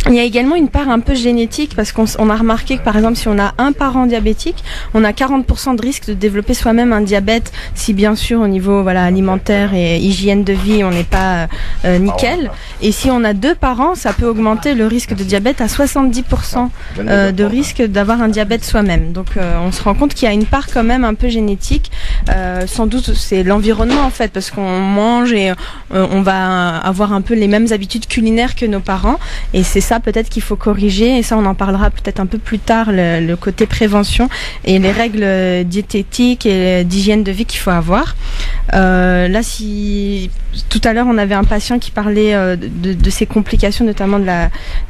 Il y a également une part un peu génétique parce qu'on a remarqué que par exemple si on a un parent diabétique, on a 40% de risque de développer soi-même un diabète si bien sûr au niveau alimentaire et hygiène de vie on n'est pas nickel. Et si on a 2 parents, ça peut augmenter le risque de diabète à 70% de risque d'avoir un diabète soi-même. Donc on se rend compte qu'il y a une part quand même un peu génétique. Sans doute c'est l'environnement en fait parce qu'on mange et on va avoir un peu les mêmes habitudes culinaires que nos parents, et c'est ça peut-être qu'il faut corriger, et ça on en parlera peut-être un peu plus tard, le côté prévention et les règles diététiques et d'hygiène de vie qu'il faut avoir. Là, si tout à l'heure on avait un patient qui parlait de ces complications, notamment de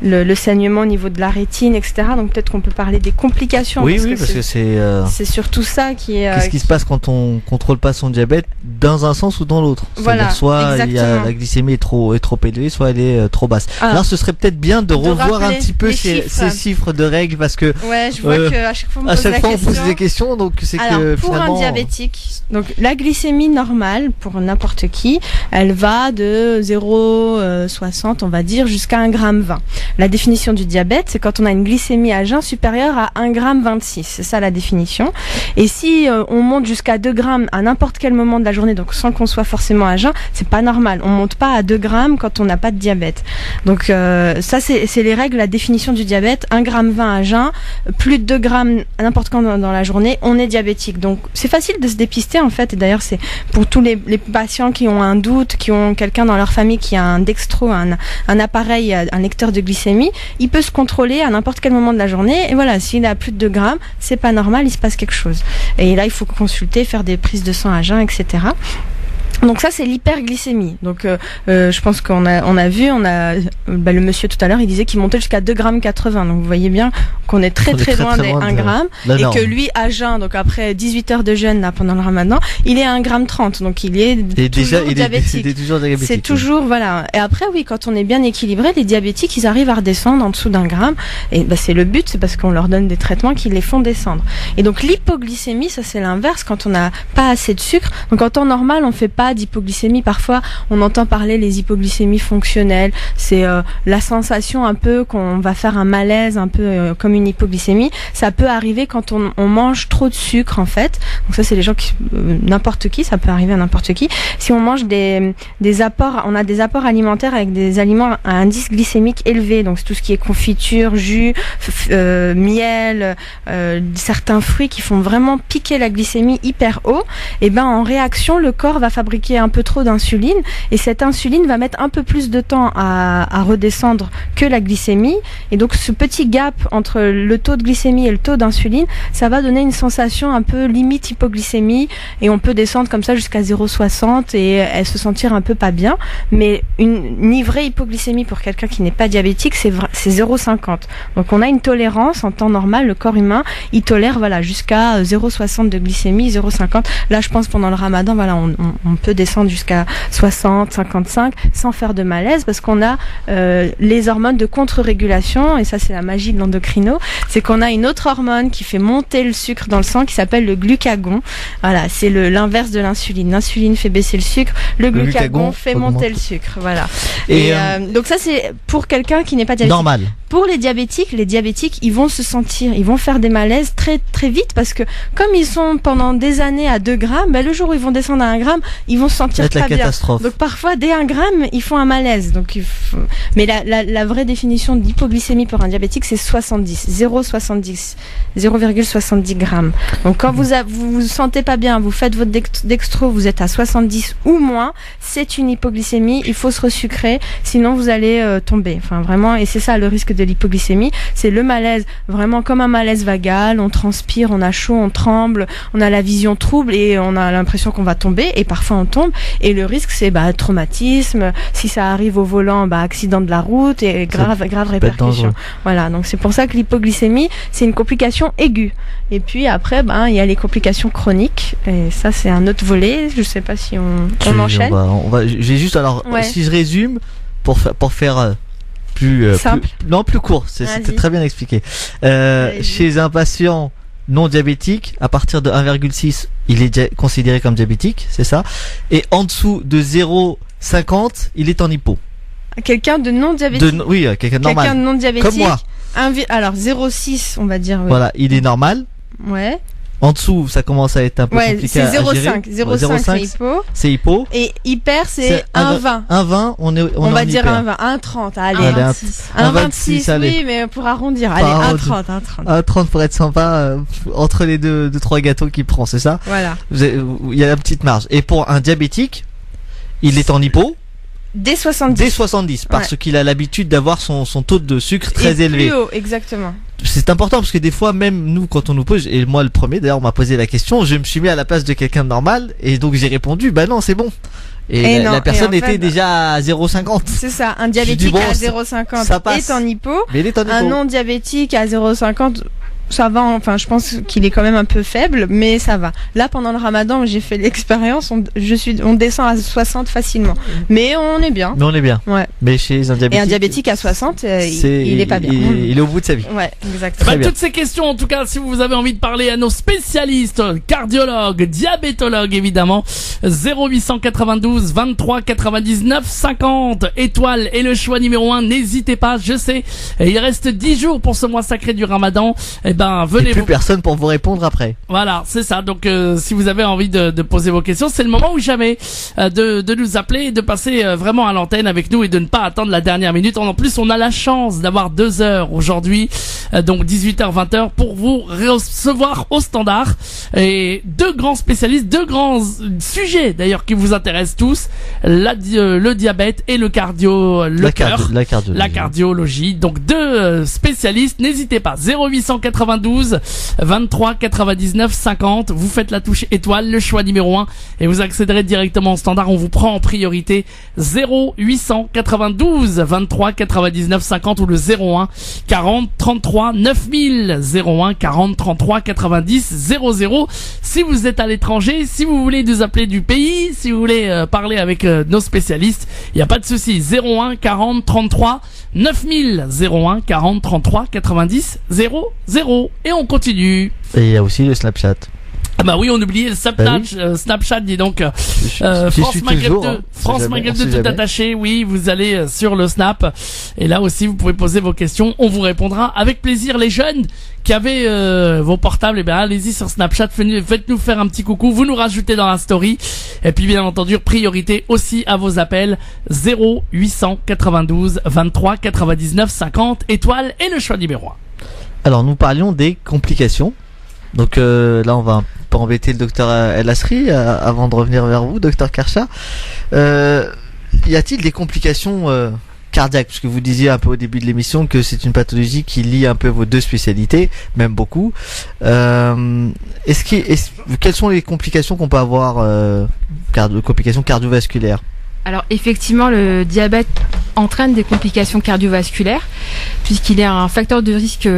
le saignement au niveau de la rétine, etc. Donc peut-être qu'on peut parler des complications. Oui, parce que c'est surtout ça qui est. Qu'est-ce qui se passe quand on contrôle pas son diabète dans un sens ou dans l'autre? Voilà, soit exactement. Il y a la glycémie est trop élevée, soit elle est trop basse. Alors ce serait peut-être bien de revoir un petit peu ces chiffres de règles parce que ouais, je vois qu'à chaque fois on pose des questions, donc c'est que pour finalement un diabétique, donc la glycémie normale pour n'importe qui, elle va de 0,60 on va dire jusqu'à 1,20 g. La définition du diabète, c'est quand on a une glycémie à jeun supérieure à 1,26 g. C'est ça la définition. Et si on monte jusqu'à 2 grammes à n'importe quel moment de la journée, donc sans qu'on soit forcément à jeun, c'est pas normal. On monte pas à 2 grammes quand on n'a pas de diabète. Donc ça c'est les règles, la définition du diabète. 1,20 g à jeun, plus de 2 grammes à n'importe quand dans la journée, on est diabétique. Donc c'est facile de se dépister en fait. Et d'ailleurs c'est pour tous les patients qui ont un doute, qui ont quelqu'un dans leur famille qui a un dextro, un appareil, un lecteur de glycémie, il peut se contrôler à n'importe quel moment de la journée. Et voilà, s'il a plus de 2 grammes, c'est pas normal, il se passe quelque chose. Et là il faut consulter, faire des prises de sang à jeun, etc. Donc ça c'est l'hyperglycémie. Donc je pense qu'on a vu le monsieur tout à l'heure, il disait qu'il montait jusqu'à 2,80 g. Donc vous voyez bien qu'on est très loin des 1 gramme et que lui à jeun, donc après 18 heures de jeûne là pendant le Ramadan, il est à 1,30 g. Donc il est toujours diabétique. C'est toujours voilà. Et après oui, quand on est bien équilibré, les diabétiques ils arrivent à redescendre en dessous d'1 gramme, et c'est le but, c'est parce qu'on leur donne des traitements qui les font descendre. Et donc l'hypoglycémie, ça c'est l'inverse, quand on n'a pas assez de sucre. Donc en temps normal, on fait pas d'hypoglycémie. Parfois on entend parler les hypoglycémies fonctionnelles, c'est la sensation un peu qu'on va faire un malaise un peu comme une hypoglycémie. Ça peut arriver quand on mange trop de sucre en fait. Donc ça c'est les gens qui n'importe qui, ça peut arriver à n'importe qui. Si on mange des apports, on a des apports alimentaires avec des aliments à indice glycémique élevé, donc c'est tout ce qui est confiture, jus, miel, certains fruits qui font vraiment piquer la glycémie hyper haut. Et ben en réaction le corps va fabriquer un peu trop d'insuline, et cette insuline va mettre un peu plus de temps à redescendre que la glycémie, et donc ce petit gap entre le taux de glycémie et le taux d'insuline, ça va donner une sensation un peu limite hypoglycémie, et on peut descendre comme ça jusqu'à 0,60 et se sentir un peu pas bien. Mais une vraie hypoglycémie pour quelqu'un qui n'est pas diabétique, c'est 0,50. Donc on a une tolérance en temps normal, le corps humain il tolère jusqu'à 0,60 de glycémie, 0,50. Là je pense pendant le Ramadan on peut descendre jusqu'à 60, 55 sans faire de malaise, parce qu'on a les hormones de contre-régulation, et ça c'est la magie de l'endocrino, c'est qu'on a une autre hormone qui fait monter le sucre dans le sang qui s'appelle le glucagon. Voilà, c'est l'inverse de l'insuline. L'insuline fait baisser le sucre, le glucagon fait monter le sucre. Voilà. Et donc ça c'est pour quelqu'un qui n'est pas diabétique. Normal. Pour les diabétiques, ils vont se sentir, ils vont faire des malaises très très vite, parce que comme ils sont pendant des années à 2 grammes, le jour où ils vont descendre à 1 gramme, ils ils vont se sentir très bien. Catastrophe. Donc parfois dès 1 gramme, ils font un malaise. Donc mais la vraie définition d'hypoglycémie pour un diabétique, c'est 0,70 grammes. Donc quand vous sentez pas bien, vous faites votre dextro, vous êtes à 70 ou moins, c'est une hypoglycémie, il faut se resucrer, sinon vous allez tomber. Enfin vraiment, et c'est ça le risque de l'hypoglycémie, c'est le malaise, vraiment comme un malaise vagal, on transpire, on a chaud, on tremble, on a la vision trouble et on a l'impression qu'on va tomber, et parfois on tombe, et le risque c'est traumatisme, si ça arrive au volant, accident de la route et grave répercussions. Voilà, donc c'est pour ça que l'hypoglycémie, c'est une complication aiguë. Et puis après, il y a les complications chroniques, et ça c'est un autre volet. Je sais pas si on enchaîne. J'ai juste, alors, si je résume, pour faire plus simple. Plus court. C'était très bien expliqué. Chez un patient non diabétique, à partir de 1,6, il est considéré comme diabétique, c'est ça. Et en dessous de 0,50, il est en hypo. Quelqu'un de non diabétique. Oui, quelqu'un de normal. Quelqu'un de non diabétique. Comme moi. Alors 0,6, on va dire. Voilà, il est normal. Ouais. En dessous, ça commence à être un peu compliqué à gérer. 0,5, c'est hypo. Et hyper, c'est 1,20. 1,20, on va dire 1,20. 1,30, allez. 1,26, oui, mais pour arrondir. Allez, 1,30. 1,30 pour être sympa, entre les deux, 3 gâteaux qu'il prend, c'est ça? Voilà. Il y a la petite marge. Et pour un diabétique, il est en hypo. Dès 70. Parce qu'il a l'habitude d'avoir son taux de sucre très élevé. Plus haut, exactement. C'est important parce que des fois, même nous, quand on nous pose, et moi le premier, d'ailleurs, on m'a posé la question, je me suis mis à la place de quelqu'un de normal, et donc j'ai répondu, non, c'est bon. Et la personne était déjà à 0,50. C'est ça, un diabétique à 0,50 est en hypo. Mais il est en hypo. Un non diabétique à 0,50, ça va, enfin je pense qu'il est quand même un peu faible, mais ça va. Là pendant le ramadan, j'ai fait l'expérience, on descend à 60 facilement. Mais on est bien. Ouais. Mais chez un diabétique. Et un diabétique à 60, il est pas bien. Il est au bout de sa vie. Ouais, exactement. Toutes ces questions, en tout cas, si vous avez envie de parler à nos spécialistes, cardiologues, diabétologues évidemment, 0892 23 99 50, étoile est le choix numéro 1, n'hésitez pas, je sais, il reste 10 jours pour ce mois sacré du ramadan. Venez. Et plus personne pour vous répondre après. Voilà, c'est ça. Donc, si vous avez envie de poser vos questions, c'est le moment ou jamais de nous appeler et de passer vraiment à l'antenne avec nous et de ne pas attendre la dernière minute. En plus, on a la chance d'avoir 2 heures aujourd'hui, donc 18h, 20h, pour vous recevoir au standard. Et 2 grands spécialistes, 2 grands sujets d'ailleurs qui vous intéressent tous, le diabète et le cœur, la cardiologie. Donc 2 spécialistes. N'hésitez pas. 0892 23 99 50. Vous faites la touche étoile, le choix numéro 1, et vous accéderez directement au standard. On vous prend en priorité. 0892 23 99 50 ou le 01 40 33 9000. 01 40 33 90 00. Si vous êtes à l'étranger, si vous voulez nous appeler du pays, si vous voulez parler avec nos spécialistes, il n'y a pas de souci. 01 40 33 9000. 01 40 33 90 00. Et on continue. Et il y a aussi le Snapchat. Ah oui, on oubliait le Snapchat, dis donc. France Maghreb 2 tout attaché. Oui, vous allez sur le Snap. Et là aussi, vous pouvez poser vos questions. On vous répondra avec plaisir. Les jeunes qui avaient vos portables, allez-y sur Snapchat. Faites-nous faire un petit coucou. Vous nous rajoutez dans la story. Et puis, bien entendu, priorité aussi à vos appels. 0892 23 99 50. Étoile et le choix numéro 1. Alors, nous parlions des complications. Donc là, on va pas embêter le docteur El Asri avant de revenir vers vous, docteur Karcha. Y a-t-il des complications cardiaques? Parce que vous disiez un peu au début de l'émission que c'est une pathologie qui lie un peu vos 2 spécialités, même beaucoup. Quelles sont les complications qu'on peut avoir, complications cardiovasculaires? Alors effectivement, le diabète entraîne des complications cardiovasculaires puisqu'il est un facteur de risque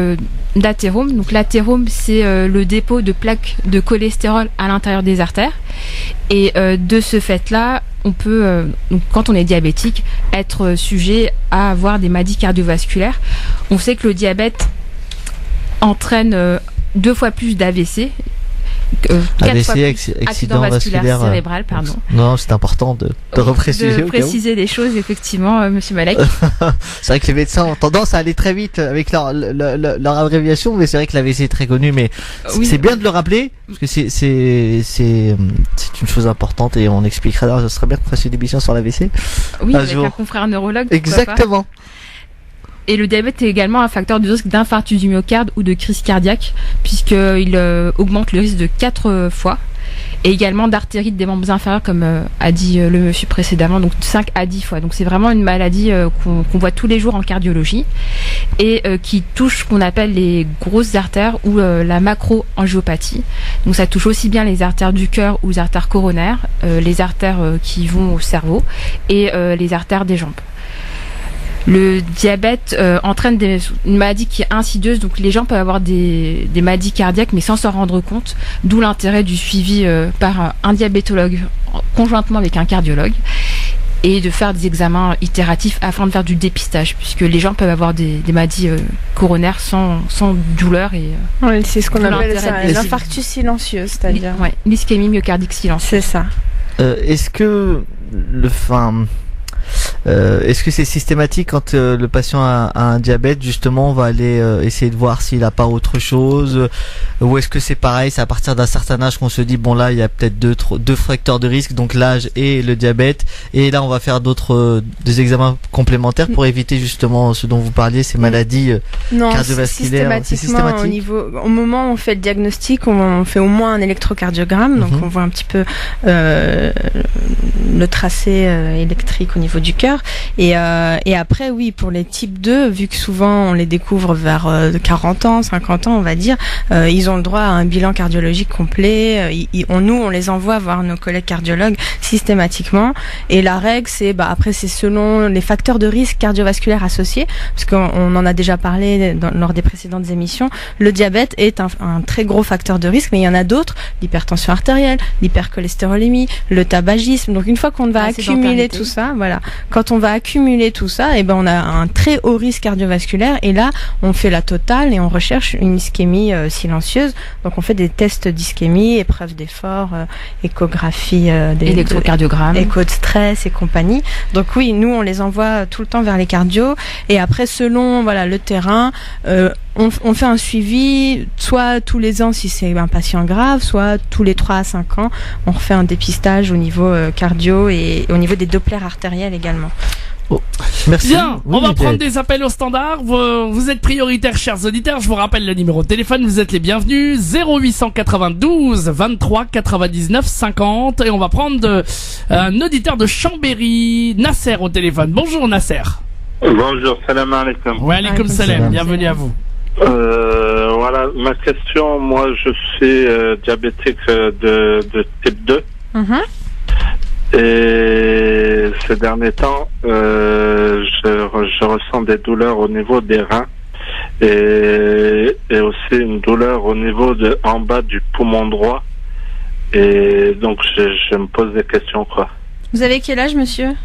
d'athérome. Donc l'athérome, c'est le dépôt de plaques de cholestérol à l'intérieur des artères. Et de ce fait-là, on peut, donc, quand on est diabétique, être sujet à avoir des maladies cardiovasculaires. On sait que le diabète entraîne 2 fois plus d'AVC. accident vasculaire cérébral, pardon. Non, c'est important de préciser les choses, effectivement, Monsieur Malek. C'est vrai que les médecins ont tendance à aller très vite avec leur abréviation, mais c'est vrai que l'AVC est très connu, mais c'est bien de le rappeler, parce que c'est une chose importante et on expliquera. Alors, ce serait bien qu'on fasse une émission sur l'AVC. Oui, avec un confrère neurologue. Exactement. Et le diabète est également un facteur de risque d'infarctus du myocarde ou de crise cardiaque, puisqu'il augmente le risque de 4 fois. Et également d'artérite des membres inférieurs, comme a dit le monsieur précédemment, donc 5 à 10 fois. Donc c'est vraiment une maladie qu'on voit tous les jours en cardiologie et qui touche ce qu'on appelle les grosses artères ou la macro-angiopathie. Donc ça touche aussi bien les artères du cœur ou les artères coronaires, les artères qui vont au cerveau et les artères des jambes. Le diabète entraîne une maladie qui est insidieuse, donc les gens peuvent avoir des maladies cardiaques mais sans s'en rendre compte, d'où l'intérêt du suivi par un diabétologue conjointement avec un cardiologue et de faire des examens itératifs afin de faire du dépistage, puisque les gens peuvent avoir des maladies coronaires sans douleur. Oui, c'est ce qu'on appelle l'infarctus silencieux, c'est-à-dire l'ischémie myocardique silencieuse. C'est ça. Est-ce que est-ce que c'est systématique quand le patient a un diabète, justement, on va aller essayer de voir s'il a pas autre chose, ou est-ce que c'est pareil, c'est à partir d'un certain âge qu'on se dit bon là il y a peut-être deux facteurs de risque, donc l'âge et le diabète, et là on va faire des examens complémentaires pour éviter justement ce dont vous parliez, ces maladies cardiovasculaires. Systématique. Au moment où on fait le diagnostic, on fait au moins un électrocardiogramme, donc on voit un petit peu le tracé électrique au niveau du cœur. Et après, oui, pour les types 2, vu que souvent on les découvre vers 40 ans, 50 ans, on va dire, ils ont le droit à un bilan cardiologique complet. Nous, on les envoie voir nos collègues cardiologues systématiquement. Et la règle, c'est selon les facteurs de risque cardiovasculaire associés, parce qu'on en a déjà parlé lors des précédentes émissions. Le diabète est un très gros facteur de risque, mais il y en a d'autres, l'hypertension artérielle, l'hypercholestérolémie, le tabagisme. Donc une fois qu'on va accumuler tout ça, quand on va accumuler tout ça, on a un très haut risque cardiovasculaire, et là on fait la totale et on recherche une ischémie silencieuse. Donc on fait des tests d'ischémie, épreuves d'effort, échographie, électrocardiogramme, écho de stress et compagnie. Donc oui, nous on les envoie tout le temps vers les cardios, et après selon le terrain, on fait un suivi soit tous les ans si c'est un patient grave, soit tous les 3 à 5 ans on refait un dépistage au niveau cardio et au niveau des dopplers artériels également. Merci. Bien, on va prendre des appels au standard. Vous êtes prioritaires, chers auditeurs. Je vous rappelle le numéro de téléphone. Vous êtes les bienvenus. 0892 23 99 50. Et on va prendre un auditeur de Chambéry, Nasser, au téléphone. Bonjour Nasser. Bonjour, salam alaikum. Wa alaikum salam. Bienvenue à vous. Voilà, ma question, moi je suis diabétique de type 2. Et ces derniers temps, je ressens des douleurs au niveau des reins et aussi une douleur au niveau en bas du poumon droit. Et donc je me pose des questions, quoi. Vous avez quel âge, monsieur?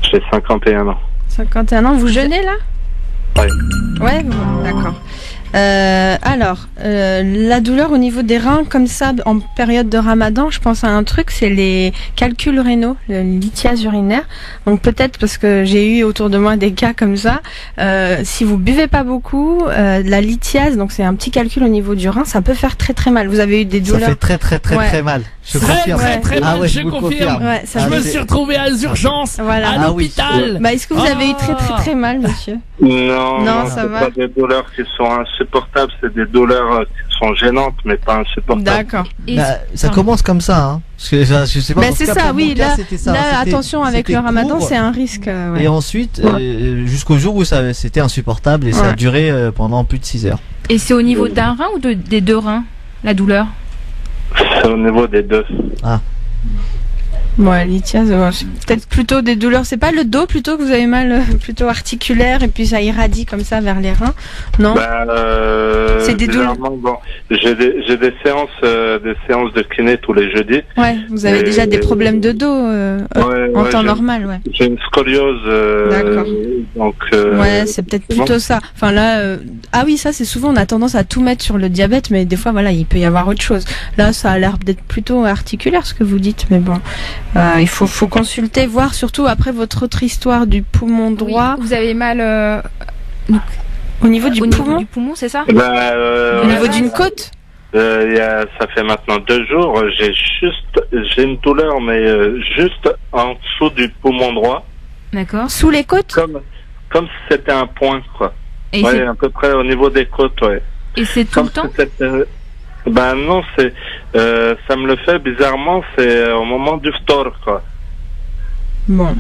J'ai 51 ans. 51 ans, vous jeûnez là? Oui. Ouais, d'accord. La douleur au niveau des reins, comme ça, en période de Ramadan, je pense à un truc, c'est les calculs rénaux, le lithiase urinaire. Donc peut-être parce que j'ai eu autour de moi des cas comme ça. Si vous buvez pas beaucoup, la lithiase, donc c'est un petit calcul au niveau du rein, ça peut faire très très mal. Vous avez eu des douleurs? Ça fait très mal. Je confirme. Très mal, je confirme. Ouais, je me suis retrouvé à l'urgence, à l'hôpital. Est-ce que vous avez eu très mal, monsieur? Non, ça va. C'est pas des douleurs qui sont insupportables, c'est des douleurs qui sont gênantes, mais pas insupportables. D'accord. Ça commence comme ça, hein. Parce que je sais pas. C'est ça, oui. Là, attention avec le Ramadan, c'est un risque. Et ensuite, jusqu'au jour où c'était insupportable et ça a duré pendant plus de 6 heures. Et c'est au niveau d'un rein ou des 2 reins, la douleur? C'est au niveau des 2. Ah. Ouais, lithiase, c'est peut-être plutôt des douleurs. C'est pas le dos plutôt que vous avez mal, plutôt articulaire et puis ça irradie comme ça vers les reins, non? C'est des douleurs. Bon, j'ai des séances de kiné tous les jeudis. Ouais, vous avez déjà des problèmes de dos en temps normal, ouais. J'ai une scoliose. D'accord. Donc. Ouais, c'est peut-être plutôt ça. Enfin là, ah oui, ça c'est souvent on a tendance à tout mettre sur le diabète, mais des fois voilà, il peut y avoir autre chose. Là, ça a l'air d'être plutôt articulaire ce que vous dites, mais bon. Il faut consulter, voir surtout après votre autre histoire du poumon droit. Oui, vous avez mal au niveau du poumon, c'est ça? Au niveau d'une côte? Ça fait maintenant 2 jours, j'ai une douleur, mais juste en dessous du poumon droit. D'accord. Sous les côtes? Comme si c'était un point, quoi. Et ouais, à peu près au niveau des côtes, ouais. Et c'est tout le temps? Non, ça me le fait bizarrement, c'est au moment du phtor, quoi. Bon.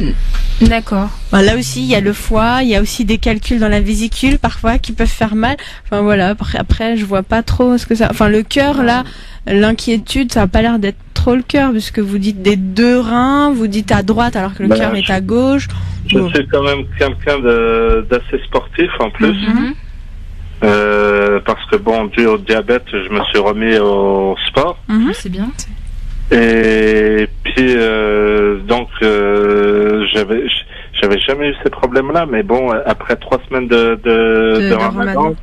D'accord. Là aussi, il y a le foie, il y a aussi des calculs dans la vésicule parfois qui peuvent faire mal. Enfin voilà, après je vois pas trop ce que ça. Enfin le cœur là, l'inquiétude, ça a pas l'air d'être trop le cœur puisque vous dites des 2 reins, vous dites à droite alors que le cœur est à gauche. Je suis quand même quelqu'un d'assez sportif en plus. Mm-hmm. Parce que bon, dû au diabète, je me suis remis au sport. Mm-hmm. C'est bien. Et puis donc j'avais jamais eu ces problèmes-là, mais bon, après 3 semaines de Ramadan,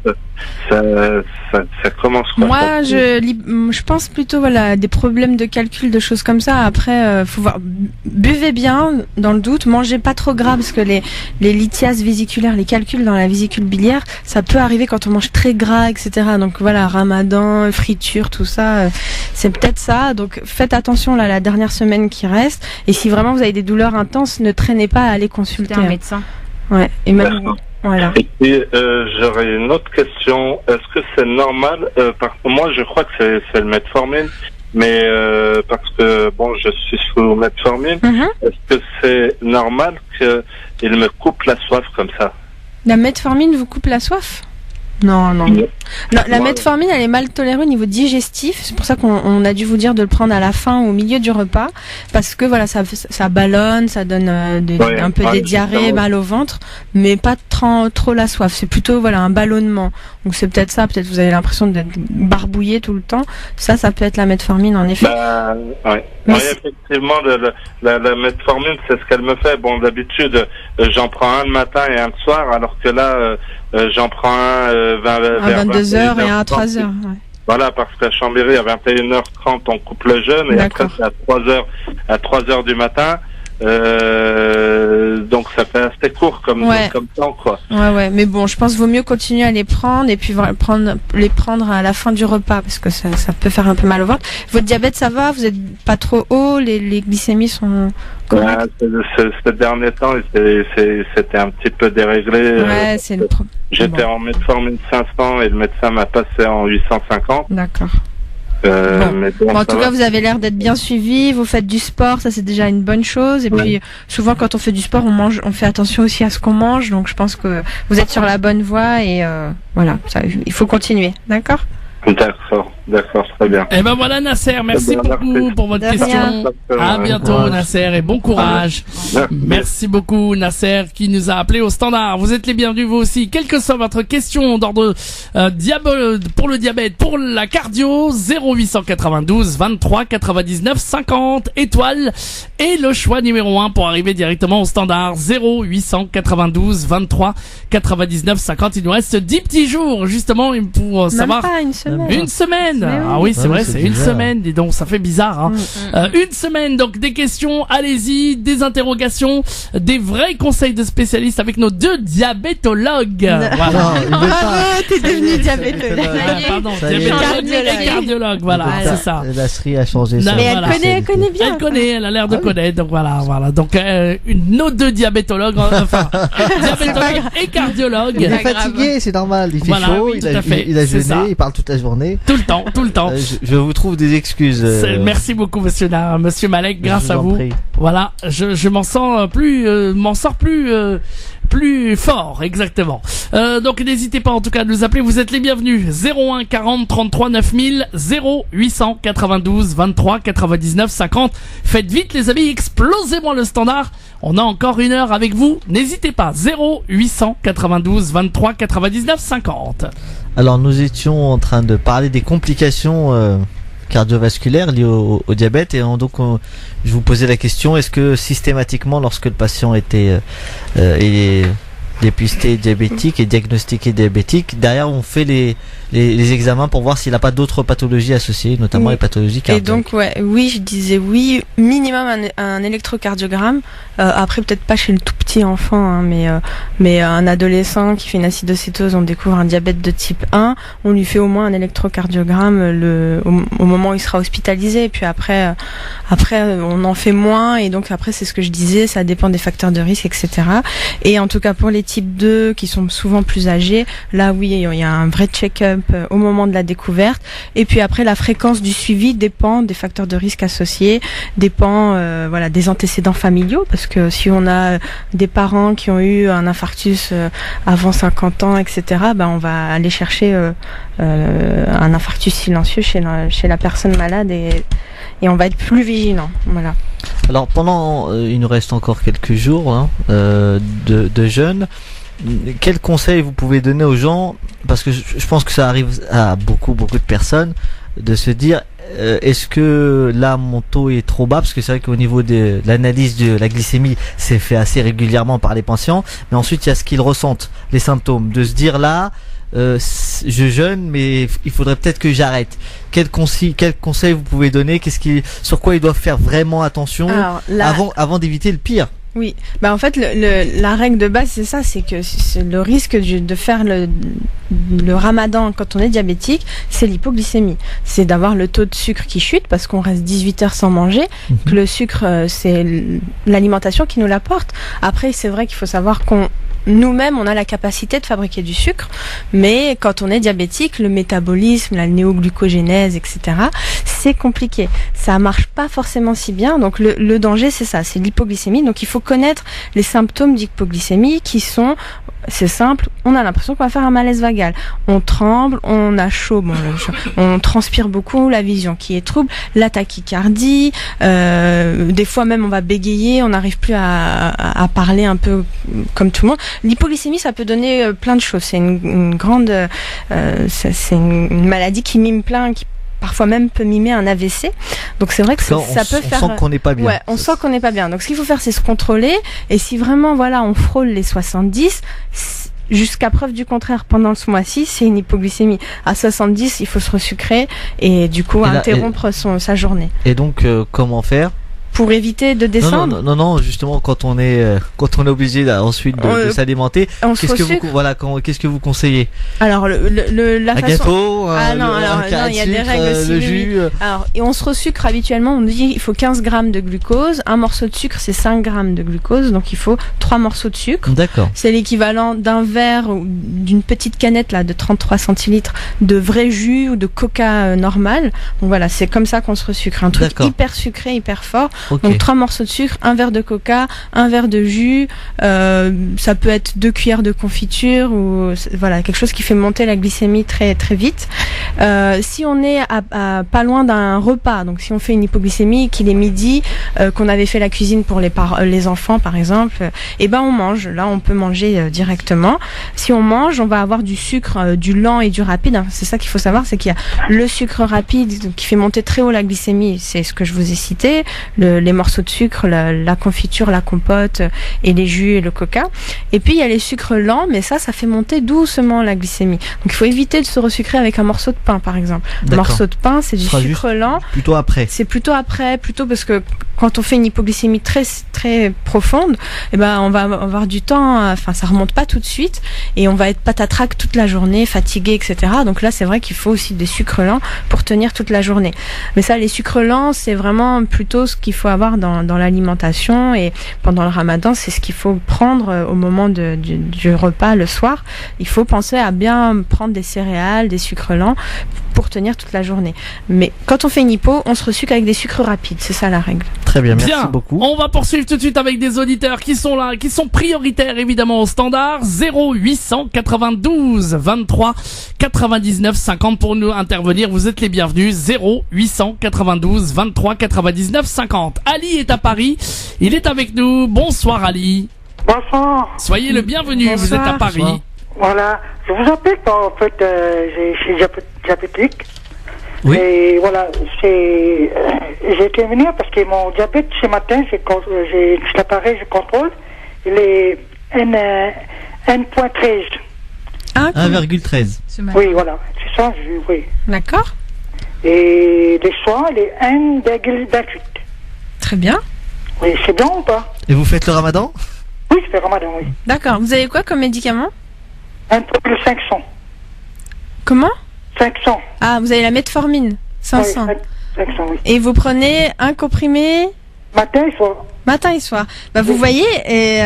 ça commence. Quoi. Moi, je pense plutôt voilà des problèmes de calcul, de choses comme ça. Après, faut voir. Buvez bien, dans le doute. Mangez pas trop gras parce que les lithiases vésiculaires, les calculs dans la vésicule biliaire, ça peut arriver quand on mange très gras, etc. Donc voilà, Ramadan, friture, tout ça, c'est peut-être ça. Donc faites attention là la dernière semaine qui reste. Et si vraiment vous avez des douleurs intenses, ne traînez pas à aller consulter un médecin. Ouais. Et même voilà. Et puis j'aurais une autre question. Est-ce que c'est normal moi, je crois que c'est le metformine, mais parce que bon, je suis sous metformine. Mm-hmm. Est-ce que c'est normal qu'il me coupe la soif comme ça? La metformine vous coupe la soif? Non. La metformine, elle est mal tolérée au niveau digestif. C'est pour ça qu'on a dû vous dire de le prendre à la fin, au milieu du repas, parce que voilà, ça ballonne, ça donne un peu des diarrhées, mal au ventre, mais pas trop la soif. C'est plutôt voilà un ballonnement. Donc c'est peut-être ça. Peut-être vous avez l'impression d'être barbouillé tout le temps. Ça peut être la metformine en effet. Ouais. Oui, effectivement, la metformine, c'est ce qu'elle me fait. Bon, d'habitude, j'en prends un le matin et un le soir, alors que là, j'en prends un vers 22h et un à 3h. Ouais. Voilà, parce qu'à Chambéry, à 21h30, on coupe le jeûne, et après, c'est à 3h du matin. Donc ça fait assez court comme temps, quoi. Ouais, mais bon, je pense qu'il vaut mieux continuer à les prendre et puis les prendre à la fin du repas parce que ça peut faire un peu mal au ventre. Votre diabète, ça va? Vous êtes pas trop haut? Les glycémies sont correctes? Ces derniers temps, c'était un petit peu déréglé. Ouais, c'est le problème. J'étais en metformine 500 et le médecin m'a passé en 850. D'accord. Mais bon, en tout cas, vous avez l'air d'être bien suivi. Vous faites du sport, ça c'est déjà une bonne chose. Et puis, souvent, quand on fait du sport, on fait attention aussi à ce qu'on mange. Donc, je pense que vous êtes sur la bonne voie et voilà, il faut continuer. D'accord? D'accord, très bien. Et ben voilà Nasser, merci beaucoup pour votre question. À bientôt Nasser et bon courage. Merci beaucoup Nasser qui nous a appelé au standard. Vous êtes les bienvenus vous aussi. Quelle que soit votre question d'ordre pour le diabète, pour la cardio, 0892 23 99 50 étoiles et le choix numéro 1 pour arriver directement au standard 0892 23 99 50. Il nous reste 10 petits jours justement pour savoir. Même pas une semaine. Une semaine. Ah oui, c'est vrai, c'est une semaine. Dis donc, ça fait bizarre. Hein. Une semaine, donc des questions, allez-y, des interrogations, des vrais conseils de spécialistes avec nos 2 diabétologues. Voilà. T'es devenu diabétologue. Pardon, diabétologue et cardiologue. Voilà, c'est ça. La Sri a changé ça. Mais elle connaît bien. Elle connaît, elle a l'air de connaître. Donc voilà. Donc nos 2 diabétologues, enfin diabétologue et cardiologue. Il est fatigué, c'est normal. Il fait chaud, il a jeûné, il parle toute la journée. Tout le temps. Je vous trouve des excuses. Merci beaucoup, monsieur Malek, grâce à vous. Voilà, je m'en sors plus plus fort, exactement. Donc n'hésitez pas en tout cas à nous appeler, vous êtes les bienvenus. 01 40 33 9000, 0892 23 99 50. Faites vite les amis, explosez-moi le standard. On a encore 1 heure avec vous, n'hésitez pas. 0892 23 99 50. Alors nous étions en train de parler des complications cardiovasculaires liées au diabète et donc je vous posais la question, est-ce que systématiquement lorsque le patient était dépisté diabétique et diagnostiqué diabétique, derrière on fait les examens pour voir s'il n'a pas d'autres pathologies associées, notamment les pathologies cardiaques. Et donc je disais oui, minimum un électrocardiogramme. Après peut-être pas chez le tout petit enfant, hein, mais un adolescent qui fait une acidocétose, on découvre un diabète de type 1, on lui fait au moins un électrocardiogramme au moment où il sera hospitalisé. Et puis après on en fait moins, et donc après c'est ce que je disais, ça dépend des facteurs de risque, etc. Et en tout cas pour les type 2 qui sont souvent plus âgés, là oui il y a un vrai check-up au moment de la découverte. Et puis après la fréquence du suivi dépend des facteurs de risque associés, dépend des antécédents familiaux, parce que si on a des parents qui ont eu un infarctus avant 50 ans, etc., on va aller chercher un infarctus silencieux chez la personne malade, et on va être plus vigilant. Voilà. Alors il nous reste encore quelques jours de jeûne. Quels conseils vous pouvez donner aux gens, parce que je pense que ça arrive à beaucoup de personnes, de se dire est-ce que là mon taux est trop bas, parce que c'est vrai qu'au niveau de l'analyse de la glycémie c'est fait assez régulièrement par les patients, mais ensuite il y a ce qu'ils ressentent, les symptômes, de se dire là je jeûne mais il faudrait peut-être que j'arrête. Quel conseil vous pouvez donner, sur quoi ils doivent faire vraiment attention avant d'éviter le pire? Oui, en fait la règle de base c'est ça, c'est que le risque de faire le ramadan quand on est diabétique, c'est l'hypoglycémie, c'est d'avoir le taux de sucre qui chute parce qu'on reste 18 heures sans manger, que le sucre c'est l'alimentation qui nous l'apporte. Après c'est vrai qu'il faut savoir nous-mêmes, on a la capacité de fabriquer du sucre, mais quand on est diabétique, le métabolisme, la néoglucogénèse, etc., c'est compliqué. Ça marche pas forcément si bien. Donc le danger, c'est ça, c'est l'hypoglycémie. Donc il faut connaître les symptômes d'hypoglycémie qui sont, c'est simple, on a l'impression qu'on va faire un malaise vagal. On tremble, on a chaud, on transpire beaucoup, la vision qui est trouble, la tachycardie, des fois même on va bégayer, on n'arrive plus à parler un peu comme tout le monde. L'hypoglycémie, ça peut donner plein de choses. C'est une grande, c'est une maladie qui mime plein, qui parfois même peut mimer un AVC. Donc c'est vrai que ça peut faire. On sent qu'on n'est pas bien. Ouais, on sent qu'on n'est pas bien. Donc ce qu'il faut faire, c'est se contrôler. Et si vraiment, on frôle les 70, jusqu'à preuve du contraire, pendant ce mois-ci, c'est une hypoglycémie. À 70, il faut se resucrer et du coup interrompre sa journée. Et donc, comment faire pour éviter de descendre? Non, justement, quand on est obligé ensuite de s'alimenter, qu'est-ce que vous conseillez? Alors la façon. Gâteau, il y a des règles aussi. Le jus. Alors, et on se resucre habituellement. On dit il faut 15 grammes de glucose. Un morceau de sucre, c'est 5 grammes de glucose. Donc il faut 3 morceaux de sucre. D'accord. C'est l'équivalent d'un verre ou d'une petite canette de 33 centilitres de vrai jus ou de coca normal. Donc voilà, c'est comme ça qu'on se resucre. Un truc hyper sucré, hyper fort. Okay. Donc 3 morceaux de sucre, un verre de coca, un verre de jus, ça peut être 2 cuillères de confiture ou quelque chose qui fait monter la glycémie très très vite. Si on est à pas loin d'un repas, donc si on fait une hypoglycémie, qu'il est midi, qu'on avait fait la cuisine pour les enfants par exemple, on mange. Là on peut manger directement. Si on mange, on va avoir du sucre, du lent et du rapide. C'est ça qu'il faut savoir, c'est qu'il y a le sucre rapide qui fait monter très haut la glycémie, c'est ce que je vous ai cité, les morceaux de sucre, la confiture, la compote et les jus et le coca. Et puis il y a les sucres lents, mais ça fait monter doucement la glycémie. Donc il faut éviter de se resucrer avec un morceau de pain par exemple. Un morceau de pain, c'est du sucre lent. Plutôt après. C'est plutôt parce que quand on fait une hypoglycémie très très profonde, on va avoir du temps, ça remonte pas tout de suite et on va être patatrac toute la journée, fatigué, etc. Donc là c'est vrai qu'il faut aussi des sucres lents pour tenir toute la journée. Mais ça, les sucres lents, c'est vraiment plutôt ce qu'il faut avoir dans l'alimentation, et pendant le ramadan, c'est ce qu'il faut prendre au moment du repas le soir. Il faut penser à bien prendre des céréales, des sucres lents pour tenir toute la journée. Mais quand on fait une hypo, on se resucre avec des sucres rapides, c'est ça la règle. Très bien, merci beaucoup. On va poursuivre tout de suite avec des auditeurs qui sont là, qui sont prioritaires évidemment au standard. 0892 23 99 50 pour nous intervenir. Vous êtes les bienvenus. 0892 23 99 50. Ali est à Paris. Il est avec nous. Bonsoir Ali. Bonsoir. Soyez le bienvenu. Bonsoir. Vous êtes à Paris. Bonsoir. Voilà. Je vous appelle en fait, je suis diabétique. Oui. Et voilà, j'ai été venu parce que mon diabète ce matin, j'ai l'appareil, je contrôle, il est N.13. 1,13. Oui, voilà, c'est ça, oui. D'accord. Et les soirs, il est 1,28. Très bien. Oui, c'est bien ou pas? Et vous faites le ramadan? Oui, je fais ramadan, oui. D'accord. Vous avez quoi comme médicament? 1,500. Comment? 500. Ah, vous avez la metformine. 500. Oui, 500, oui. Et vous prenez un comprimé matin et soir. Matin et soir. Bah, vous voyez, et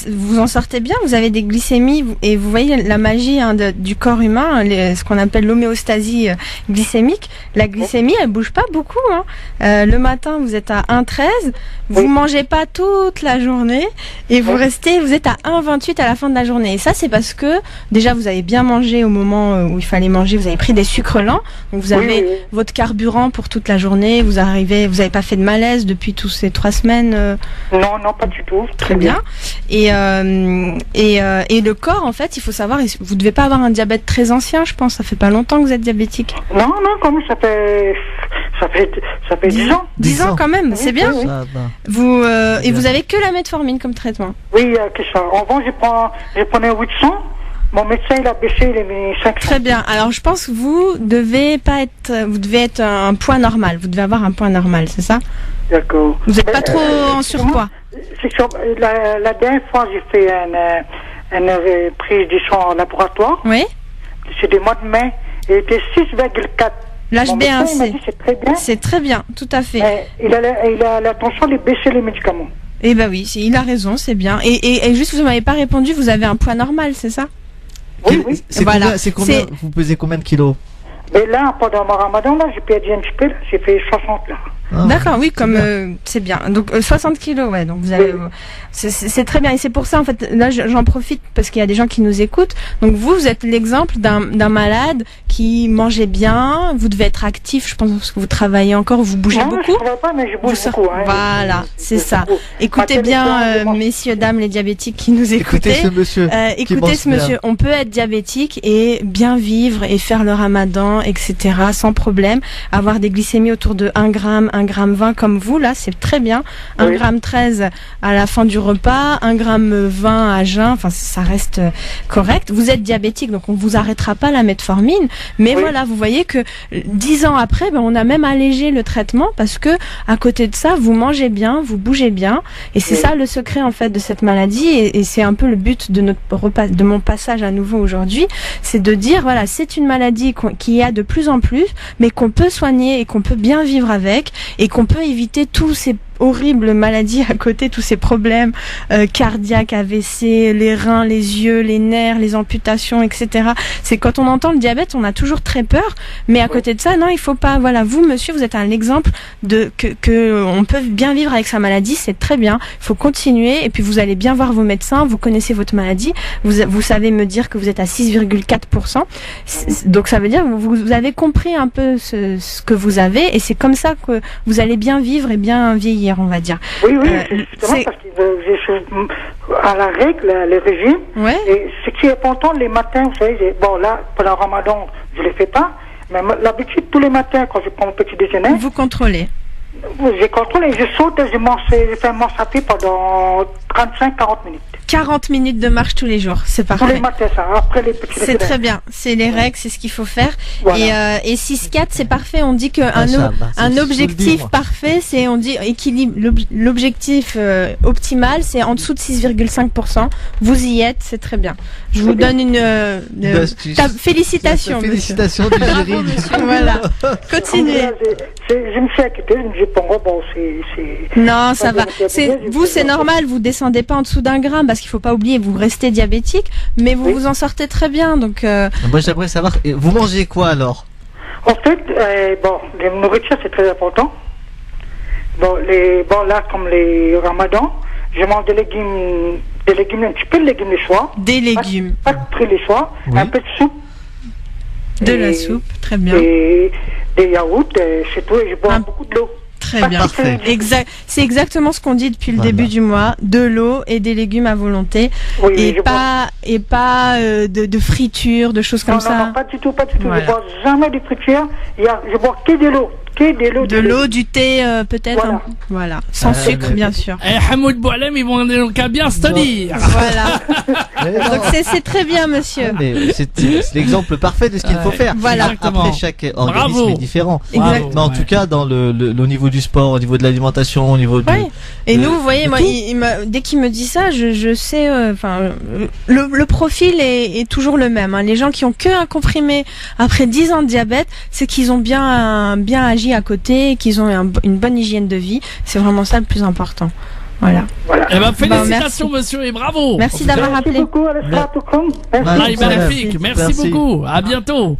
vous en sortez bien. Vous avez des glycémies et vous voyez la magie du corps humain, ce qu'on appelle l'homéostasie glycémique. La glycémie, elle bouge pas beaucoup. Le matin, vous êtes à 1,13. Vous mangez pas toute la journée et vous êtes à 1,28 à la fin de la journée. Et ça, c'est parce que déjà vous avez bien mangé au moment où il fallait manger. Vous avez pris des sucres lents, donc vous avez votre carburant pour toute la journée. Vous avez pas fait de malaise depuis tous ces 3 semaines. Non, pas du tout. Très bien. Et le corps, en fait, il faut savoir, vous devez pas avoir un diabète très ancien, je pense. Ça fait pas longtemps que vous êtes diabétique. Non, comme ça fait 10 ans. 10 ans quand même, c'est bien. Ça va. Vous avez que la metformine comme traitement. Oui, que ça. Avant, je prenais 800. Mon médecin, il a baissé, il a mis 500. Très bien. Alors, je pense que vous devez être un poids normal. Vous devez avoir un poids normal, c'est ça? D'accord. Vous n'êtes pas trop en surpoids? La dernière fois, j'ai fait une prise du sang en laboratoire. Oui. C'est du mois de mai. Il était 6,4. L'HbA1c. C'est très bien. C'est très bien, tout à fait. Il a l'intention de baisser les médicaments. Eh ben oui, il a raison, c'est bien. Et juste, vous ne m'avez pas répondu, vous avez un poids normal, c'est ça? Oui. C'est combien vous pesez combien de kilos? Mais là, pendant mon ramadan, là, j'ai perdu un petit peu, j'ai fait 60 là. Ah, d'accord, oui, c'est bien. Donc 60 kilos, ouais. Donc vous avez, c'est très bien. Et c'est pour ça, en fait, là, j'en profite parce qu'il y a des gens qui nous écoutent. Donc vous êtes l'exemple d'un malade qui mangeait bien. Vous devez être actif, je pense, parce que vous travaillez encore, vous bougez beaucoup. Non, je travaille pas, mais je bouge beaucoup. Voilà, c'est ça. Écoutez bien, messieurs, dames, les diabétiques qui nous écoutez. Écoutez ce monsieur. Écoutez ce monsieur. On peut être diabétique et bien vivre et faire le ramadan, etc., sans problème. Avoir des glycémies autour de 1 gramme, 1,20 g comme vous, là, c'est très bien. 1,13 g à la fin du repas, 1,20 g à jeun, enfin, ça reste correct. Vous êtes diabétique, donc on vous arrêtera pas la metformine. Mais voilà, vous voyez que 10 ans après, on a même allégé le traitement parce que, à côté de ça, vous mangez bien, vous bougez bien. Et c'est ça le secret, en fait, de cette maladie. Et c'est un peu le but de mon passage à nouveau aujourd'hui. C'est de dire, voilà, c'est une maladie qui a de plus en plus, mais qu'on peut soigner et qu'on peut bien vivre avec. Et qu'on peut éviter tous ces horribles maladies à côté, tous ces problèmes cardiaques, AVC, les reins, les yeux, les nerfs, les amputations, etc. C'est quand on entend le diabète, on a toujours très peur, mais à côté de ça, non, il faut pas. Voilà, vous, monsieur, vous êtes un exemple de que on peut bien vivre avec sa maladie, c'est très bien. Il faut continuer, et puis vous allez bien voir vos médecins, vous connaissez votre maladie, vous savez me dire que vous êtes à 6,4%. Donc ça veut dire que vous avez compris un peu ce que vous avez, et c'est comme ça que vous allez bien vivre et bien vieillir, on va dire. Oui, justement, parce que j'ai à la règle, le régime, et ce qui est important les matins, vous savez, bon là, pendant le ramadan, je ne le fais pas, mais l'habitude, tous les matins, quand je prends mon petit déjeuner, vous contrôlez. Je contrôle et je saute et je fais un marche à pied pendant 35-40 minutes. 40 minutes de marche tous les jours, c'est parfait. Tous les matins, ça, après les petits c'est très bien, c'est les règles, c'est ce qu'il faut faire. Voilà. Et 6-4, c'est parfait. On dit qu'un objectif parfait, c'est, on dit équilibre, l'objectif optimal, c'est en dessous de 6,5%. Vous y êtes, c'est très bien. Je vous donne une félicitations. Félicitations du jury. Voilà. Continuez. Je me suis inquiété, je me dis, bon, c'est... Non, ça va. C'est normal, vous descendez pas en dessous d'1 gramme, parce qu'il faut pas oublier, vous restez diabétique, mais vous vous en sortez très bien, donc... Moi, j'aimerais savoir, vous mangez quoi alors? En fait, les nourritures, c'est très important. Là, comme les ramadans, je mange des légumes, un petit peu de légumes le soir. Des légumes. Pas très le soir, un peu de soupe. De la soupe, très bien. Et des yaourts, c'est tout, et je bois beaucoup de l'eau. Très bien. C'est exactement ce qu'on dit depuis le début du mois. De l'eau et des légumes à volonté. Oui, et pas de friture, de choses comme ça. Non, pas du tout. Voilà. Je bois jamais de friture. Je bois que de l'eau. De l'eau, du thé, peut-être. Voilà. Sans sucre, bien sûr. Hamoud Boualem, ils vont bien se tenir. Voilà. Donc c'est très bien, monsieur. Mais c'est l'exemple parfait de ce qu'il faut faire. Voilà. Après, chaque organisme est différent. Exactement. Mais en tout cas, dans au niveau du sport, au niveau de l'alimentation, au niveau Et nous, vous voyez, moi, dès qu'il me dit ça, je sais, le profil est toujours le même. Hein. Les gens qui ont que un comprimé après 10 ans de diabète, c'est qu'ils ont bien agi à côté, qu'ils ont une bonne hygiène de vie. C'est vraiment ça le plus important. Voilà. Eh ben, félicitations, monsieur, et bravo. Merci d'avoir appelé. Magnifique. Merci beaucoup. À bientôt.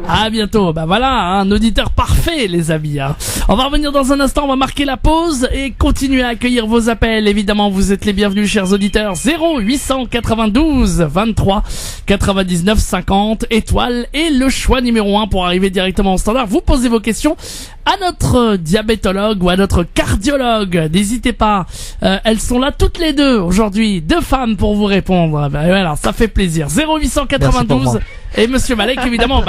À bientôt. Bah voilà, un auditeur parfait, les amis. Hein. On va revenir dans un instant. On va marquer la pause et continuer à accueillir vos appels. Évidemment, vous êtes les bienvenus, chers auditeurs. 0892 23 99 50 étoiles et le choix numéro 1 pour arriver directement au standard. Vous posez vos questions à notre diabétologue ou à notre cardiologue. N'hésitez pas. Elles sont là toutes les deux aujourd'hui, 2 femmes pour vous répondre. Voilà, ça fait plaisir. 0892 et Monsieur Malek, évidemment.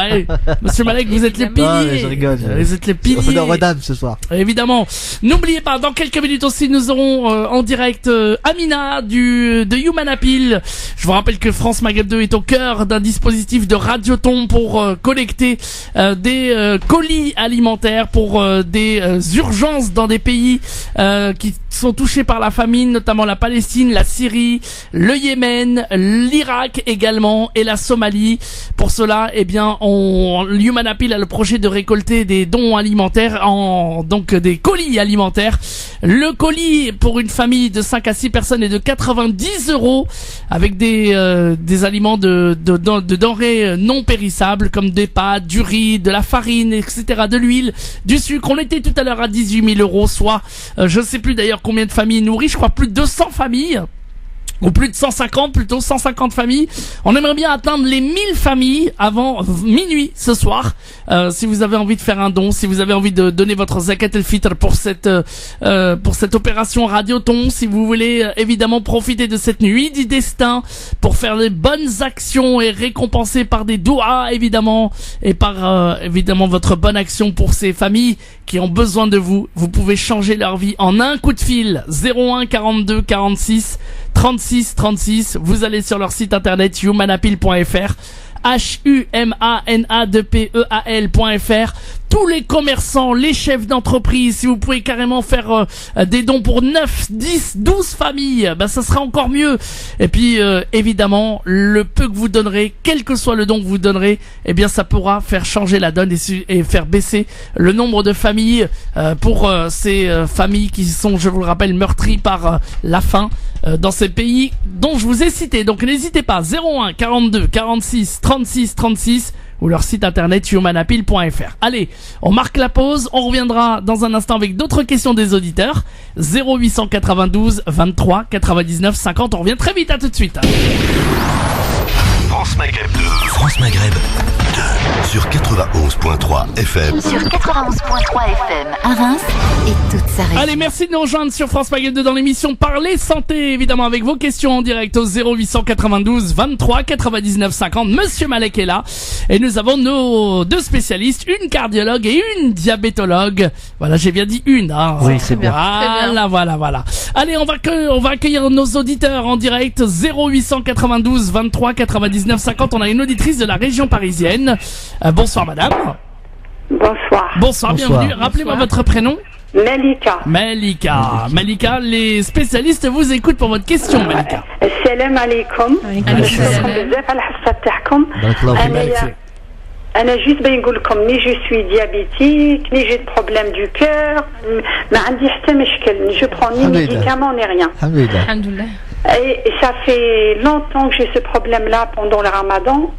Monsieur Malek, vous êtes les piliers. Je rigole. Vous êtes les piliers. On est ce soir. Évidemment. N'oubliez pas, dans quelques minutes aussi, nous aurons en direct Amina de Human Appeal. Je vous rappelle que France Maghreb 2 est au cœur d'un dispositif de radioton pour collecter des colis alimentaires pour des urgences dans des pays qui sont touchés par la famine, notamment la Palestine, la Syrie, le Yémen, l'Irak également et la Somalie. Pour cela, Human Appeal a le projet de récolter des dons alimentaires, donc des colis alimentaires. Le colis pour une famille de 5 à 6 personnes est de 90 € avec des aliments de denrées non périssables comme des pâtes, du riz, de la farine, etc., de l'huile, du sucre. On était tout à l'heure à 18 000 €, soit je ne sais plus d'ailleurs combien de familles nourries, je crois plus de 200 familles. Ou plus de 150 familles. On aimerait bien atteindre les 1000 familles avant minuit ce soir. Si vous avez envie de faire un don, si vous avez envie de donner votre zakat el-fitr pour cette opération Radioton, si vous voulez évidemment profiter de cette nuit du destin pour faire des bonnes actions et récompenser par des doigts évidemment et par évidemment votre bonne action pour ces familles qui ont besoin de vous. Vous pouvez changer leur vie en un coup de fil. 01 42 46 36 36. Vous allez sur leur site internet humanappeal.fr, HUMANAPEAL.fr. Tous les commerçants, les chefs d'entreprise, si vous pouvez carrément faire des dons pour 9, 10, 12 familles, ça sera encore mieux. Et puis évidemment, le peu que vous donnerez, quel que soit le don que vous donnerez, ça pourra faire changer la donne et faire baisser le nombre de familles pour ces familles qui sont, je vous le rappelle, meurtries par la faim dans ces pays dont je vous ai cité. Donc n'hésitez pas, 01 42 46 36 36 ou leur site internet humanappeal.fr. Allez, on marque la pause, on reviendra dans un instant avec d'autres questions des auditeurs. 0892 23 99 50, on revient très vite, à tout de suite. France Maghreb 2. France Maghreb 2. Sur 91.3 FM. Sur 91.3 FM à Reims et toute sa région. Allez, merci de nous rejoindre sur France Maghreb 2 dans l'émission Parler Santé, évidemment avec vos questions en direct au 0892 23 99 50. Monsieur Malek est là et nous avons nos 2 spécialistes, une cardiologue et une diabétologue. Voilà, j'ai bien dit une. Hein. Oui, c'est bien. Voilà. Allez, on va accueillir nos auditeurs en direct 0892 23 99 50. On a une auditrice de la région parisienne. Bonsoir madame. Bonsoir, bienvenue. Rappelez-moi votre prénom. Malika, les spécialistes vous écoutent pour votre question, Malika. Salam alaikum. أنا جيت بنقول لكم ني جو سوي ديابيتيك ني جيت بروبليم دو كور ما عندي حتى مشكل ني جو برون ني ميديكامون ني ريان الحمد لله. Et ça fait longtemps que j'ai ce problème-là pendant le ramadan.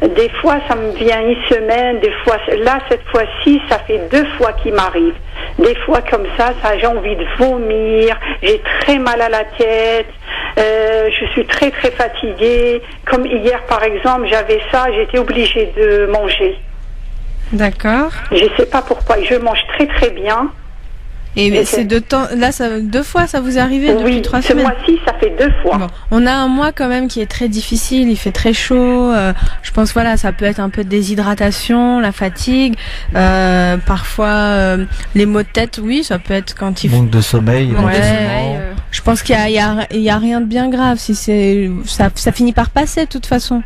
Des fois, ça me vient une semaine, des fois, là, cette fois-ci, ça fait 2 fois qu'il m'arrive. Des fois, comme ça, j'ai envie de vomir, j'ai très mal à la tête, je suis très, très fatiguée. Comme hier, par exemple, j'avais ça, j'étais obligée de manger. D'accord. Je sais pas pourquoi, je mange très, très bien. Et c'est 2 temps, là, 2 fois, ça vous est arrivé depuis 3 semaines? Oui, ce mois-ci, ça fait 2 fois. Bon. On a un mois quand même qui est très difficile, il fait très chaud, je pense, voilà, ça peut être un peu de déshydratation, la fatigue, parfois les maux de tête, oui, ça peut être quand il manque de sommeil. Je pense qu'il y a rien de bien grave, si ça finit par passer de toute façon.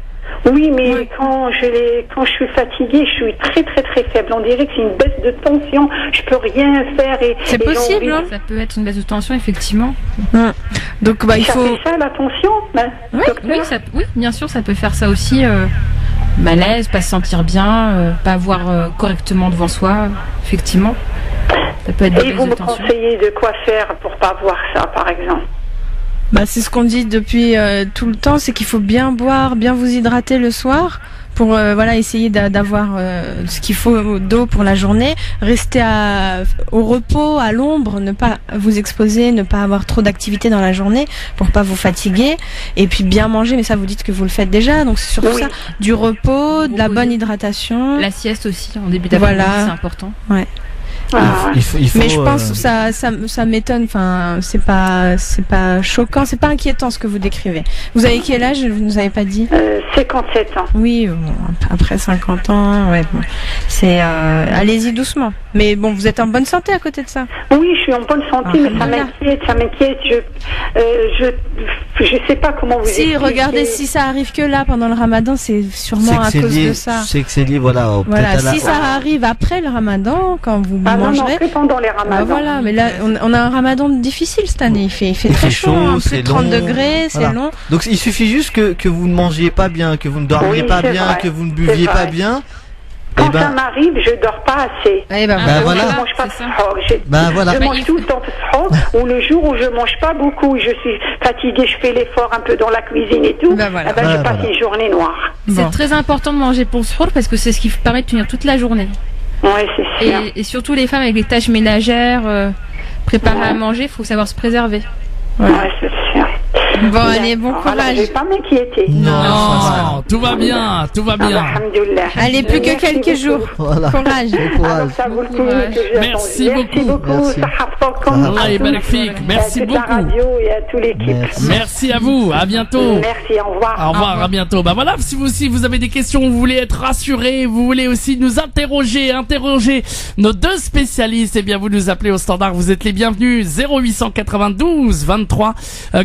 Oui, mais quand je suis fatiguée, je suis très très très faible. On dirait que c'est une baisse de tension. Je peux rien faire c'est possible. Hein. Ça peut être une baisse de tension, effectivement. Donc il faut. Ça fait ça la tension, oui, bien sûr, ça peut faire ça aussi. Malaise, pas se sentir bien, pas voir correctement devant soi, effectivement. Ça peut être. Et vous me conseillez de quoi faire pour pas voir ça, par exemple? C'est ce qu'on dit depuis tout le temps, c'est qu'il faut bien boire, bien vous hydrater le soir pour essayer d'avoir ce qu'il faut d'eau pour la journée, rester au repos, à l'ombre, ne pas vous exposer, ne pas avoir trop d'activité dans la journée pour pas vous fatiguer, et puis bien manger, mais ça vous dites que vous le faites déjà, donc c'est surtout ça, du repos, de la bonne hydratation. La sieste aussi en début d'après-midi, c'est important. Ouais. Il faut, mais je pense que ça m'étonne. Enfin, c'est pas choquant, c'est pas inquiétant ce que vous décrivez. Vous avez quel âge? Vous nous avez pas dit? 57 ans. Oui, après 50 ans, c'est allez-y doucement. Mais bon, vous êtes en bonne santé à côté de ça? Oui, je suis en bonne santé, mais ça m'inquiète. Je sais pas comment vous expliquer. Regardez, si ça arrive que là pendant le Ramadan, c'est sûrement à cause de ça. C'est que c'est lié, voilà. Si ça arrive après le Ramadan, quand vous mangerez. Non, pendant les Ramadans. Mais là, on a un Ramadan difficile cette année. Il fait très chaud, plus de 30 degrés, c'est long. Donc il suffit juste que vous ne mangiez pas bien, que vous ne dormiez pas bien, que vous ne buviez pas bien. Quand ça m'arrive, je dors pas assez. Voilà. Je mange pas je mange tout le temps ou le jour où je mange pas beaucoup, je suis fatiguée, je fais l'effort un peu dans la cuisine et tout, je passe une journée noire. C'est très important de manger pour suhour parce que c'est ce qui vous permet de tenir toute la journée. Ouais, c'est sûr. Et surtout les femmes avec les tâches ménagères, préparer à manger, il faut savoir se préserver. Ouais, c'est sûr. Bon, allez, bon courage. Je vais pas m'inquiéter. Non, tout va bien, tout va bien. Allez, plus que quelques jours. Voilà. Courage. Alors, ça vaut le coup. Merci beaucoup. Merci beaucoup. Et à toute l'équipe. Merci à vous. À bientôt. Merci. Au revoir. Au revoir. À bientôt. Voilà. Si vous aussi vous avez des questions, vous voulez être rassurés, vous voulez aussi nous interroger nos 2 spécialistes, bien vous nous appelez au standard. Vous êtes les bienvenus. 0892 23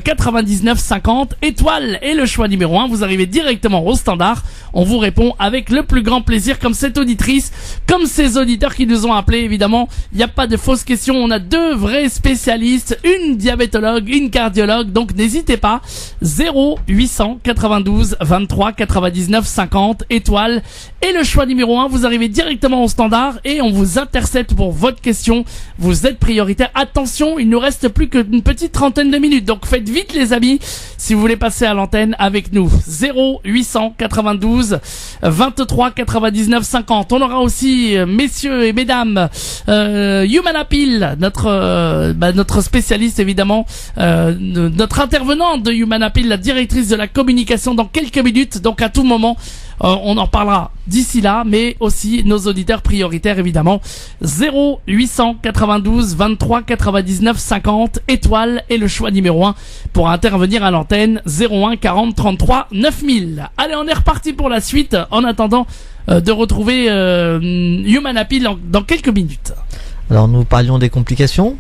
99 50 étoile et le choix numéro 1. Vous arrivez directement au standard. On vous répond avec le plus grand plaisir, comme cette auditrice, comme ces auditeurs qui nous ont appelés. Évidemment, il n'y a pas de fausses questions. On a 2 vrais spécialistes, une diabétologue, une cardiologue. Donc n'hésitez pas. 0892 23 99 50 étoile et le choix numéro 1. Vous arrivez directement au standard et on vous intercepte pour votre question. Vous êtes prioritaire. Attention, il nous reste plus qu'une petite trentaine de minutes. Donc faites vite les amis si vous voulez passer à l'antenne avec nous. 0892 23 99 50. On aura aussi messieurs et mesdames Humana Pill, notre spécialiste évidemment, notre intervenante de Humana Pill, la directrice de la communication, dans quelques minutes. Donc à tout moment on en parlera d'ici là, mais aussi nos auditeurs prioritaires évidemment. 0892 23 99 50 étoile et le choix numéro 1 pour intervenir à l'antenne. 01 40 33 9000. Allez, on est reparti pour la suite en attendant de retrouver Humana Pill dans quelques minutes. Alors nous parlions des complications.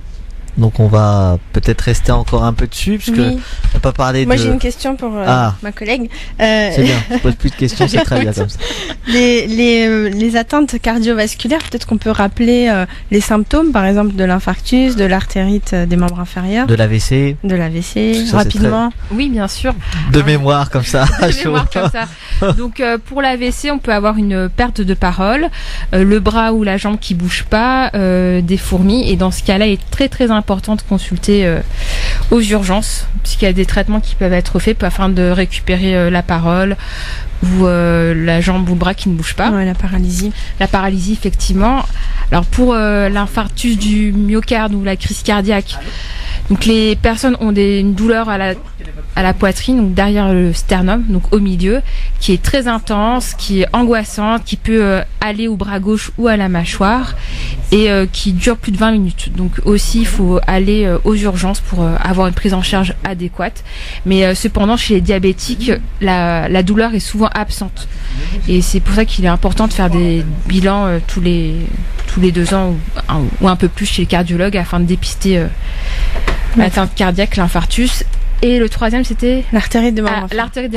Donc on va peut-être rester encore un peu dessus puisque on n'a pas parlé Moi j'ai une question pour ma collègue. C'est bien, je pose plus de questions, c'est très bien comme ça. Les atteintes cardiovasculaires, peut-être qu'on peut rappeler les symptômes, par exemple de l'infarctus, de l'artérite des membres inférieurs, de l'AVC, rapidement. Oui, bien sûr. De mémoire comme ça. Donc pour l'AVC, on peut avoir une perte de parole, le bras ou la jambe qui bouge pas, des fourmis, et dans ce cas-là, il est très très important important de consulter aux urgences, puisqu'il y a des traitements qui peuvent être faits afin de récupérer la parole ou la jambe ou le bras qui ne bouge pas. Ouais, la paralysie. La paralysie, effectivement. Alors pour l'infarctus du myocarde ou la crise cardiaque, donc les personnes ont une douleur à la poitrine, donc derrière le sternum, donc au milieu, qui est très intense, qui est angoissante, qui peut aller au bras gauche ou à la mâchoire et qui dure plus de 20 minutes. Donc aussi, il faut aller aux urgences pour avoir une prise en charge adéquate. Mais cependant, chez les diabétiques, la douleur est souvent absente. Et c'est pour ça qu'il est important de faire des bilans tous les 2 ans ou un peu plus chez le cardiologue afin de dépister l'atteinte cardiaque, l'infarctus. Et le troisième, c'était l'artérite des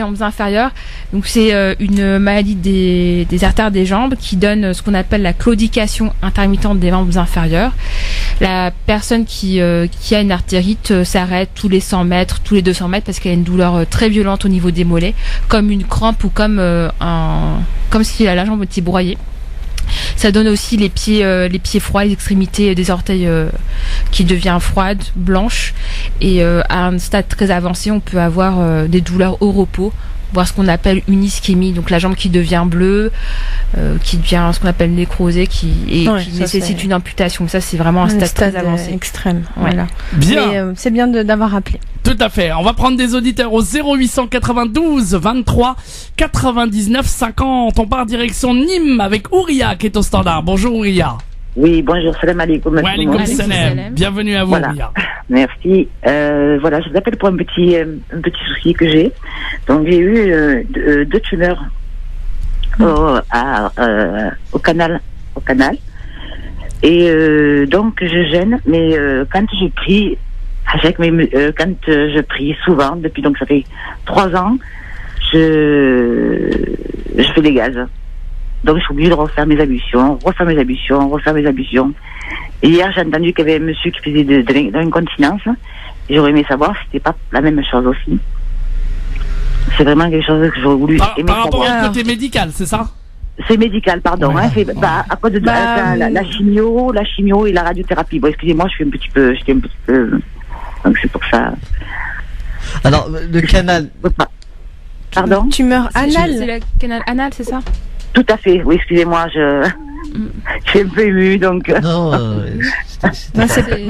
membres inférieurs. Donc c'est une maladie des artères des jambes qui donne ce qu'on appelle la claudication intermittente des membres inférieurs. La personne qui a une artérite s'arrête tous les 100 mètres, tous les 200 mètres parce qu'elle a une douleur très violente au niveau des mollets, comme une crampe ou comme si la jambe était broyée. Ça donne aussi les pieds froids, les extrémités des orteils qui deviennent froides, blanches. Et à un stade très avancé, on peut avoir des douleurs au repos, voire ce qu'on appelle une ischémie, donc la jambe qui devient bleue, qui devient ce qu'on appelle nécrosée, qui nécessite une amputation. Ça, c'est vraiment un stade très avancé. Extrême. Ouais. Voilà. Bien. Mais c'est bien d'avoir appelé. Tout à fait. On va prendre des auditeurs au 0892 23 99 50. On part direction Nîmes avec Ouria qui est au standard. Bonjour Ouria. Oui, bonjour, salam alaikum. Wa alaikum salam. Bienvenue à vous, voilà. Ouria. Merci. Voilà, je vous appelle pour un petit souci que j'ai. Donc j'ai eu 2 tumeurs au canal. Et donc je gêne, mais quand je prie, quand je prie souvent, depuis donc ça fait 3 ans, je fais des gaz. Donc je suis obligée de refaire mes ablutions. Et hier j'ai entendu qu'il y avait un monsieur qui faisait de l'incontinence. Et j'aurais aimé savoir si c'était pas la même chose aussi. C'est vraiment quelque chose que j'aurais voulu aimer par rapport savoir. au côté médical, c'est ça? C'est médical, pardon. Ouais. À cause de la chimio et la radiothérapie. Bon, excusez-moi, j'étais un petit peu. Donc c'est pour ça. Alors le canal. Pardon. Tumeur anale. C'est le canal anal, c'est ça? Tout à fait. Oui, excusez-moi, je suis un peu émue, donc. Non,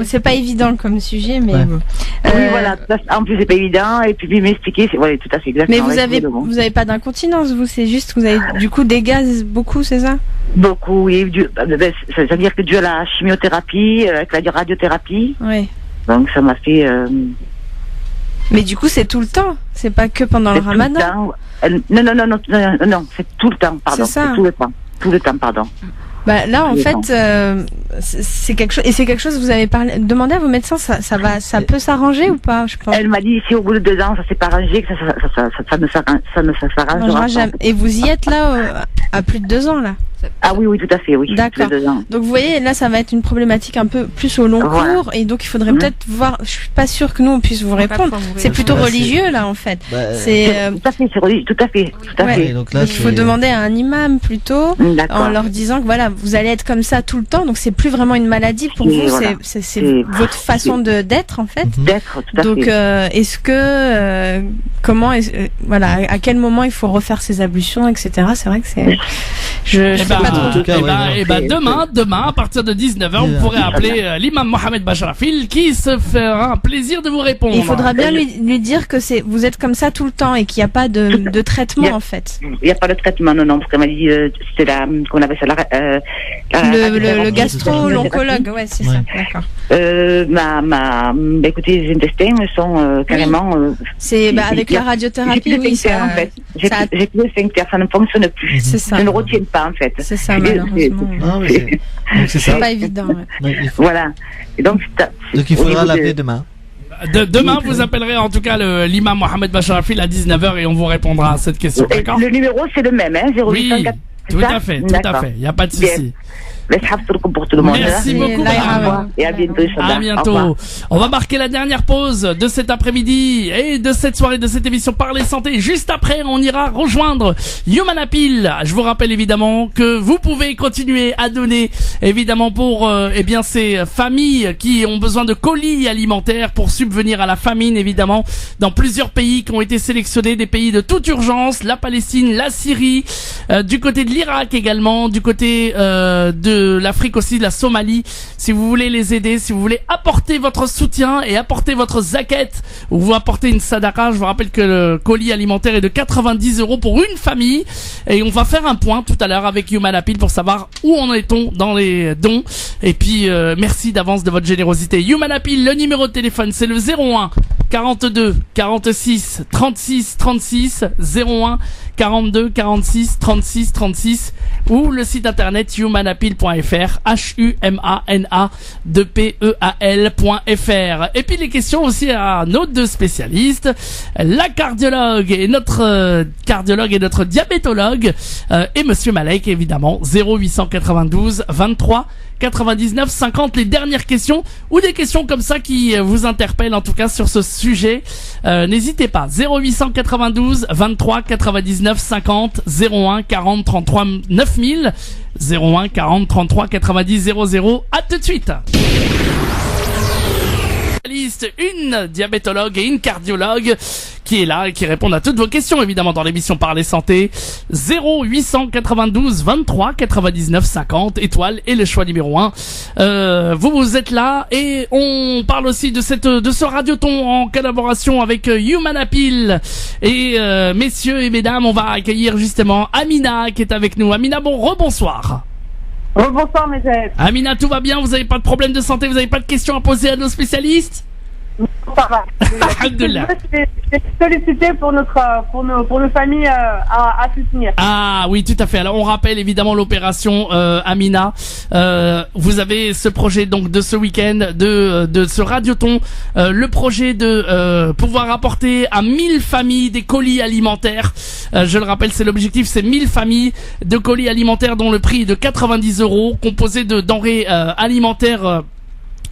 c'est pas évident comme sujet, mais bon. Oui, voilà. En plus, c'est pas évident. Et puis m'expliquer, c'est tout à fait exactement. Mais vous avez pas d'incontinence, vous? C'est juste que vous avez du coup des gaz beaucoup, c'est ça? Beaucoup, oui. C'est-à-dire que dû à la chimiothérapie, avec la radiothérapie. Oui. Donc ça m'a fait. Mais du coup, c'est tout le temps. C'est pas que pendant le Ramadan. Non, c'est tout le temps, pardon. C'est ça. Tout le temps, pardon. Bah là, en fait, c'est quelque chose. Et c'est quelque chose que vous avez demandé à vos médecins. Ça peut s'arranger ou pas, je pense. Elle m'a dit si au bout de 2 ans ça s'est pas arrangé, que ça ne s'arrangera jamais. Et vous y êtes là à plus de 2 ans là. Ah oui, tout à fait, oui. D'accord. Donc vous voyez, là, ça va être une problématique un peu plus au long cours, et donc il faudrait peut-être voir. Je suis pas sûre que nous on puisse vous répondre. C'est plutôt religieux là, en fait. C'est tout à fait, c'est religieux, tout à fait. Donc là, il faut demander à un imam plutôt, en leur disant que voilà, vous allez être comme ça tout le temps, donc c'est plus vraiment une maladie pour vous, c'est votre façon d'être en fait. D'être, tout à fait. Donc est-ce que voilà, à quel moment il faut refaire ses ablutions, etc. C'est vrai que c'est. Demain, à partir de 19h, vous pourrez appeler l'imam Mohamed Bachrafil qui se fera un plaisir de vous répondre. Il faudra bien lui dire que vous êtes comme ça tout le temps et qu'il n'y a pas de traitement en fait. Il n'y a pas de traitement, non, parce qu'elle m'a dit c'est qu'on avait ça le gastro-l'oncologue, ouais, c'est ça, d'accord. Écoutez, les intestins sont carrément. C'est avec la radiothérapie, oui, ça. En fait. J'ai plus le sphincter, ça ne fonctionne plus. C'est ça. Je ne retiens pas en fait. C'est ça, malheureusement. C'est pas évident. Voilà. Et donc il faudra l'appeler demain. Demain, vous appellerez en tout cas l'imam Mohamed Bachrafil à 19h et on vous répondra à cette question. D'accord. Le numéro c'est le même, hein, 0804. Oui, tout à fait. Il n'y a pas de souci. pour tout le monde. Merci beaucoup. Et à bientôt. À bientôt. On va marquer la dernière pause de cet après-midi et de cette soirée, de cette émission Parler Santé. Juste après, on ira rejoindre Human Appeal. Je vous rappelle évidemment que vous pouvez continuer à donner, évidemment, pour ces familles qui ont besoin de colis alimentaires pour subvenir à la famine, évidemment, dans plusieurs pays qui ont été sélectionnés, des pays de toute urgence, la Palestine, la Syrie, du côté de l'Irak également, du côté de l'Afrique aussi, de la Somalie. Si vous voulez les aider, si vous voulez apporter votre soutien et apporter votre zakat ou vous apporter une sadaqa, je vous rappelle que le colis alimentaire est de 90 € pour une famille et on va faire un point tout à l'heure avec Human Appeal pour savoir où en est-on dans les dons. Et puis merci d'avance de votre générosité. Human Appeal, le numéro de téléphone c'est le 01 42 46 36 36 01 42 46 36 36 ou le site internet humanappeal.fr HUMANA2PEAL.fr. Et puis les questions aussi à nos deux spécialistes, la cardiologue et notre diabétologue et monsieur Malek évidemment. 0892 23 99 50, les dernières questions ou des questions comme ça qui vous interpellent en tout cas sur ce sujet, n'hésitez pas. 0892 23 99 50 01 40 33 9000 01 40 33 90 00. À tout de suite. Une diabétologue et une cardiologue qui est là et qui répondent à toutes vos questions évidemment dans l'émission Parler Santé. 0892 23 99 50 étoile et le choix numéro 1. Vous êtes là et on parle aussi de ce radioton en collaboration avec Human Appeal et messieurs et mesdames, on va accueillir justement Amina qui est avec nous. Amina, rebonsoir. Bonsoir mes amis. Amina, tout va bien? Vous n'avez pas de problème de santé? Vous n'avez pas de questions à poser à nos spécialistes? Ça va. Alhamdulillah. Je suis sollicité pour nos familles à soutenir. Ah oui, tout à fait. Alors on rappelle évidemment l'opération Amina. Vous avez ce projet donc de ce week-end de ce radioton, le projet de pouvoir apporter à 1000 familles des colis alimentaires. Je le rappelle, c'est l'objectif, c'est 1000 familles de colis alimentaires dont le prix est de 90 €, composé de denrées alimentaires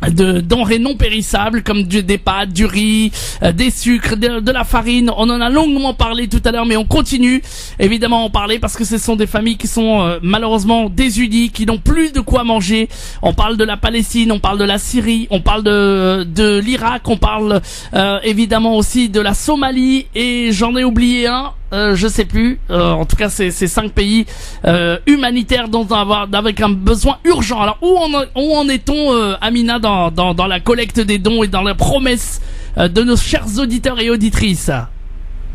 de denrées non périssables comme des pâtes, du riz, des sucres, de la farine. On en a longuement parlé tout à l'heure, mais on continue évidemment à en parler parce que ce sont des familles qui sont malheureusement désunies, qui n'ont plus de quoi manger. On parle de la Palestine, on parle de la Syrie, on parle de l'Irak, on parle évidemment aussi de la Somalie et j'en ai oublié un. Je sais plus. En tout cas, c'est 5 pays humanitaires avec un besoin urgent. Alors où en est-on, Amina, dans la collecte des dons et dans la promesse de nos chers auditeurs et auditrices?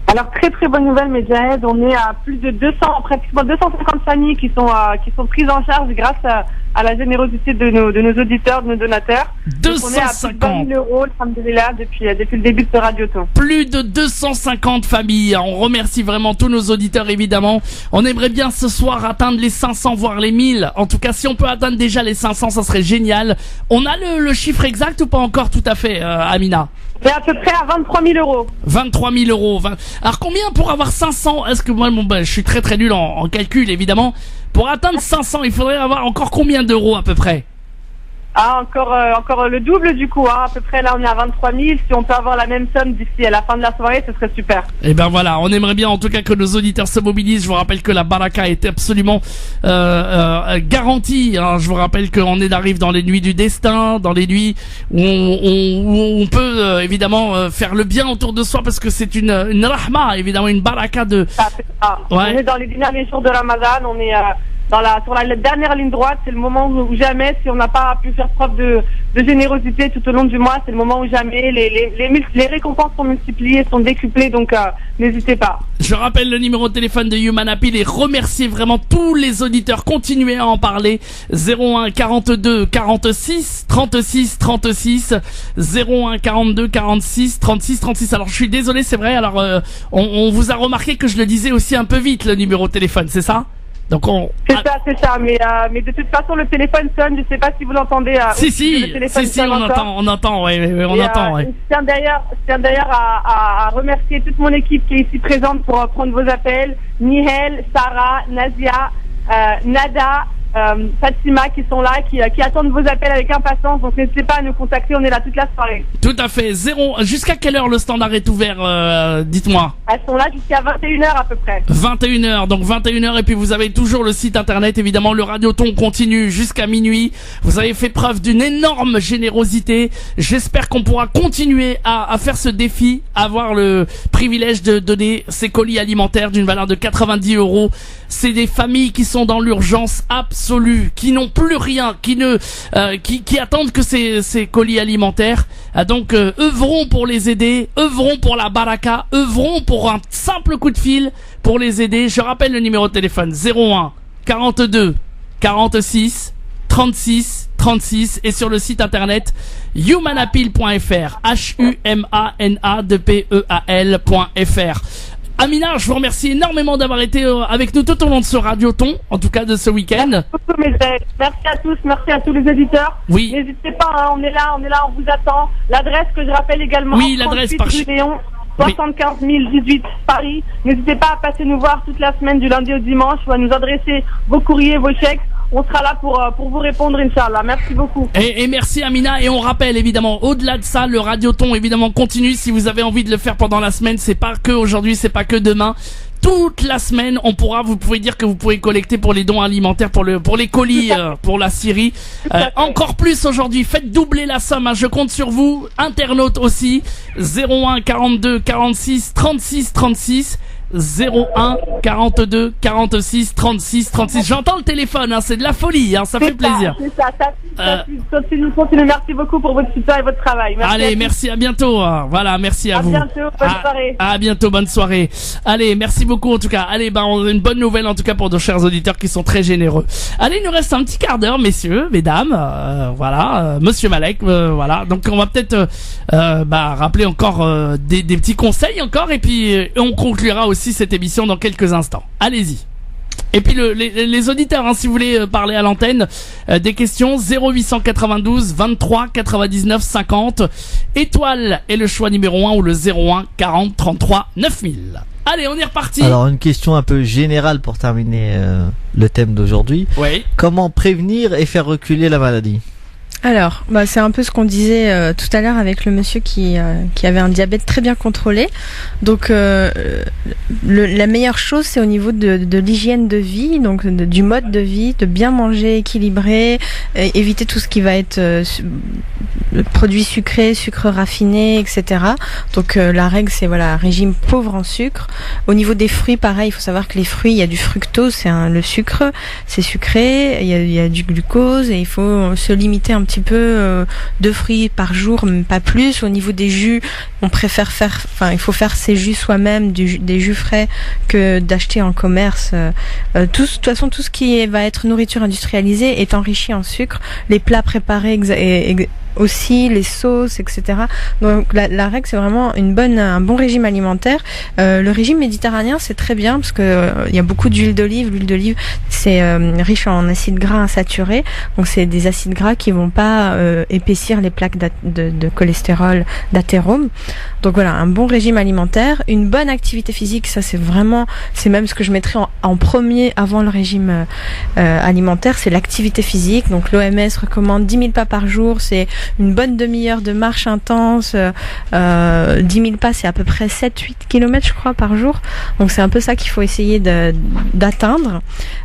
Alors très très bonne nouvelle, Medjahed. On est à plus de pratiquement 250 familles qui sont prises en charge grâce à la générosité de nos auditeurs, de nos donateurs. 250. Donc on est à plus de 20 000 €, alhamdoulilah, depuis le début de ce radioton. Plus de 250 familles. On remercie vraiment tous nos auditeurs évidemment. On aimerait bien ce soir atteindre les 500 voire les 1000. En tout cas, si on peut atteindre déjà les 500, ça serait génial. On a le chiffre exact ou pas encore tout à fait, Amina? C'est à peu près à 23 000 €. 23 000 €. Alors combien pour avoir 500? Est-ce que moi, je suis très très nul en calcul évidemment. Pour atteindre 500, il faudrait avoir encore combien d'euros à peu près? Ah, encore le double du coup, hein. À peu près là on est à 23 000. Si on peut avoir la même somme d'ici à la fin de la soirée, ce serait super. Et ben voilà, on aimerait bien en tout cas que nos auditeurs se mobilisent. Je vous rappelle que la baraka est absolument garantie, hein. Je vous rappelle qu'on arrive dans les nuits du destin, dans les nuits où on peut évidemment faire le bien autour de soi parce que c'est une rahma, évidemment une baraka de... Ouais. On est dans les derniers jours de Ramadan, on est... sur la dernière ligne droite, c'est le moment où jamais, si on n'a pas pu faire preuve de générosité tout au long du mois, c'est le moment où jamais les récompenses sont multipliées, sont décuplées, donc n'hésitez pas. Je rappelle le numéro de téléphone de Human Appeal et remercier vraiment tous les auditeurs. Continuez à en parler. 01 42 46 36 36 01 42 46 36 36. Alors je suis désolé, c'est vrai. Alors on vous a remarqué que je le disais aussi un peu vite, le numéro de téléphone, c'est ça? Donc c'est ça, mais de toute façon le téléphone sonne, je sais pas si vous l'entendez. Si, on entend, ouais, on entend, ouais. Je tiens d'ailleurs à remercier toute mon équipe qui est ici présente pour prendre vos appels. Nihel, Sarah, Nazia, Nada, Fatima qui sont là, qui attendent vos appels avec impatience. Donc n'hésitez pas à nous contacter, on est là toute la soirée. Tout à fait. Jusqu'à quelle heure le standard est ouvert, dites-moi? Elles sont là jusqu'à 21h à peu près. 21h, donc 21h, et puis vous avez toujours le site internet, évidemment. Le Radioton continue jusqu'à minuit. Vous avez fait preuve d'une énorme générosité. J'espère qu'on pourra continuer à faire ce défi, avoir le privilège de donner ces colis alimentaires d'une valeur de 90 €. C'est des familles qui sont dans l'urgence absolue, qui n'ont plus rien, qui attendent que ces colis alimentaires. Donc œuvrons pour les aider, œuvrons pour la baraka, œuvrons pour un simple coup de fil pour les aider. Je rappelle le numéro de téléphone 01 42 46 36 36 et sur le site internet humanappeal.fr, humanappeal.fr. Amina, je vous remercie énormément d'avoir été avec nous tout au long de ce Radioton, en tout cas de ce week-end. Merci beaucoup, merci à tous, merci à tous les éditeurs. Oui. N'hésitez pas, hein, on est là, on vous attend. L'adresse que je rappelle également. Oui, l'adresse par Léon, 75 018 Paris. N'hésitez pas à passer nous voir toute la semaine du lundi au dimanche ou à nous adresser vos courriers, vos chèques. On sera là pour vous répondre, Inch'Allah. Merci beaucoup. Et merci Amina. Et on rappelle évidemment, au-delà de ça, le Radioton évidemment continue. Si vous avez envie de le faire pendant la semaine, c'est pas que aujourd'hui, c'est pas que demain. Toute la semaine, vous pouvez dire que vous pouvez collecter pour les dons alimentaires, pour les colis, pour la Syrie. Encore plus aujourd'hui, faites doubler la somme, hein. Je compte sur vous, internautes aussi. 01 42 46 36 36. 01 42 46 36 36. J'entends le téléphone, hein, c'est de la folie, hein, ça fait plaisir. C'est ça. Continue. Merci beaucoup pour votre soutien et votre travail. Merci. Allez, merci, à bientôt. Voilà, merci à vous. À bientôt, bonne soirée. À bientôt, bonne soirée. Allez, merci beaucoup en tout cas. Allez, on a une bonne nouvelle en tout cas pour nos chers auditeurs qui sont très généreux. Allez, il nous reste un petit quart d'heure, messieurs, mesdames. Voilà, Monsieur Malek, voilà. Donc on va peut-être rappeler encore des petits conseils encore, et puis on conclura aussi cette émission dans quelques instants. Allez-y. Et puis les auditeurs, hein, si vous voulez parler à l'antenne, des questions, 0892 23 99 50. Étoile est le choix numéro 1, ou le 01 40 33 9000. Allez, on est reparti. Alors une question un peu générale pour terminer le thème d'aujourd'hui. Oui. Comment prévenir et faire reculer la maladie? Alors, c'est un peu ce qu'on disait tout à l'heure avec le monsieur qui avait un diabète très bien contrôlé. Donc, la meilleure chose, c'est au niveau de l'hygiène de vie, donc du mode de vie, de bien manger équilibré, éviter tout ce qui va être produits sucrés, sucre raffiné, etc. Donc, la règle, c'est un régime pauvre en sucre. Au niveau des fruits, pareil, il faut savoir que les fruits, il y a du fructose, c'est le sucre, c'est sucré, il y a du glucose, et il faut se limiter un petit peu 2 fruits par jour, mais pas plus. Au niveau des jus, on préfère il faut faire ses jus soi-même, des jus frais, que d'acheter en commerce. De toute façon, tout ce qui va être nourriture industrialisée est enrichi en sucre. Les plats préparés aussi, les sauces, etc. Donc la règle, c'est vraiment un bon régime alimentaire. Le régime méditerranéen, c'est très bien parce que il y a beaucoup d'huile d'olive. L'huile d'olive, c'est riche en acides gras insaturés. Donc c'est des acides gras qui vont pas épaissir les plaques de cholestérol, d'athérome. Donc voilà, un bon régime alimentaire, une bonne activité physique, ça c'est même ce que je mettrais en premier avant le régime alimentaire, c'est l'activité physique. Donc l'OMS recommande 10 000 pas par jour, c'est une bonne demi-heure de marche intense. 10 000 pas, c'est à peu près 7-8 km je crois par jour. Donc c'est un peu ça qu'il faut essayer d'atteindre.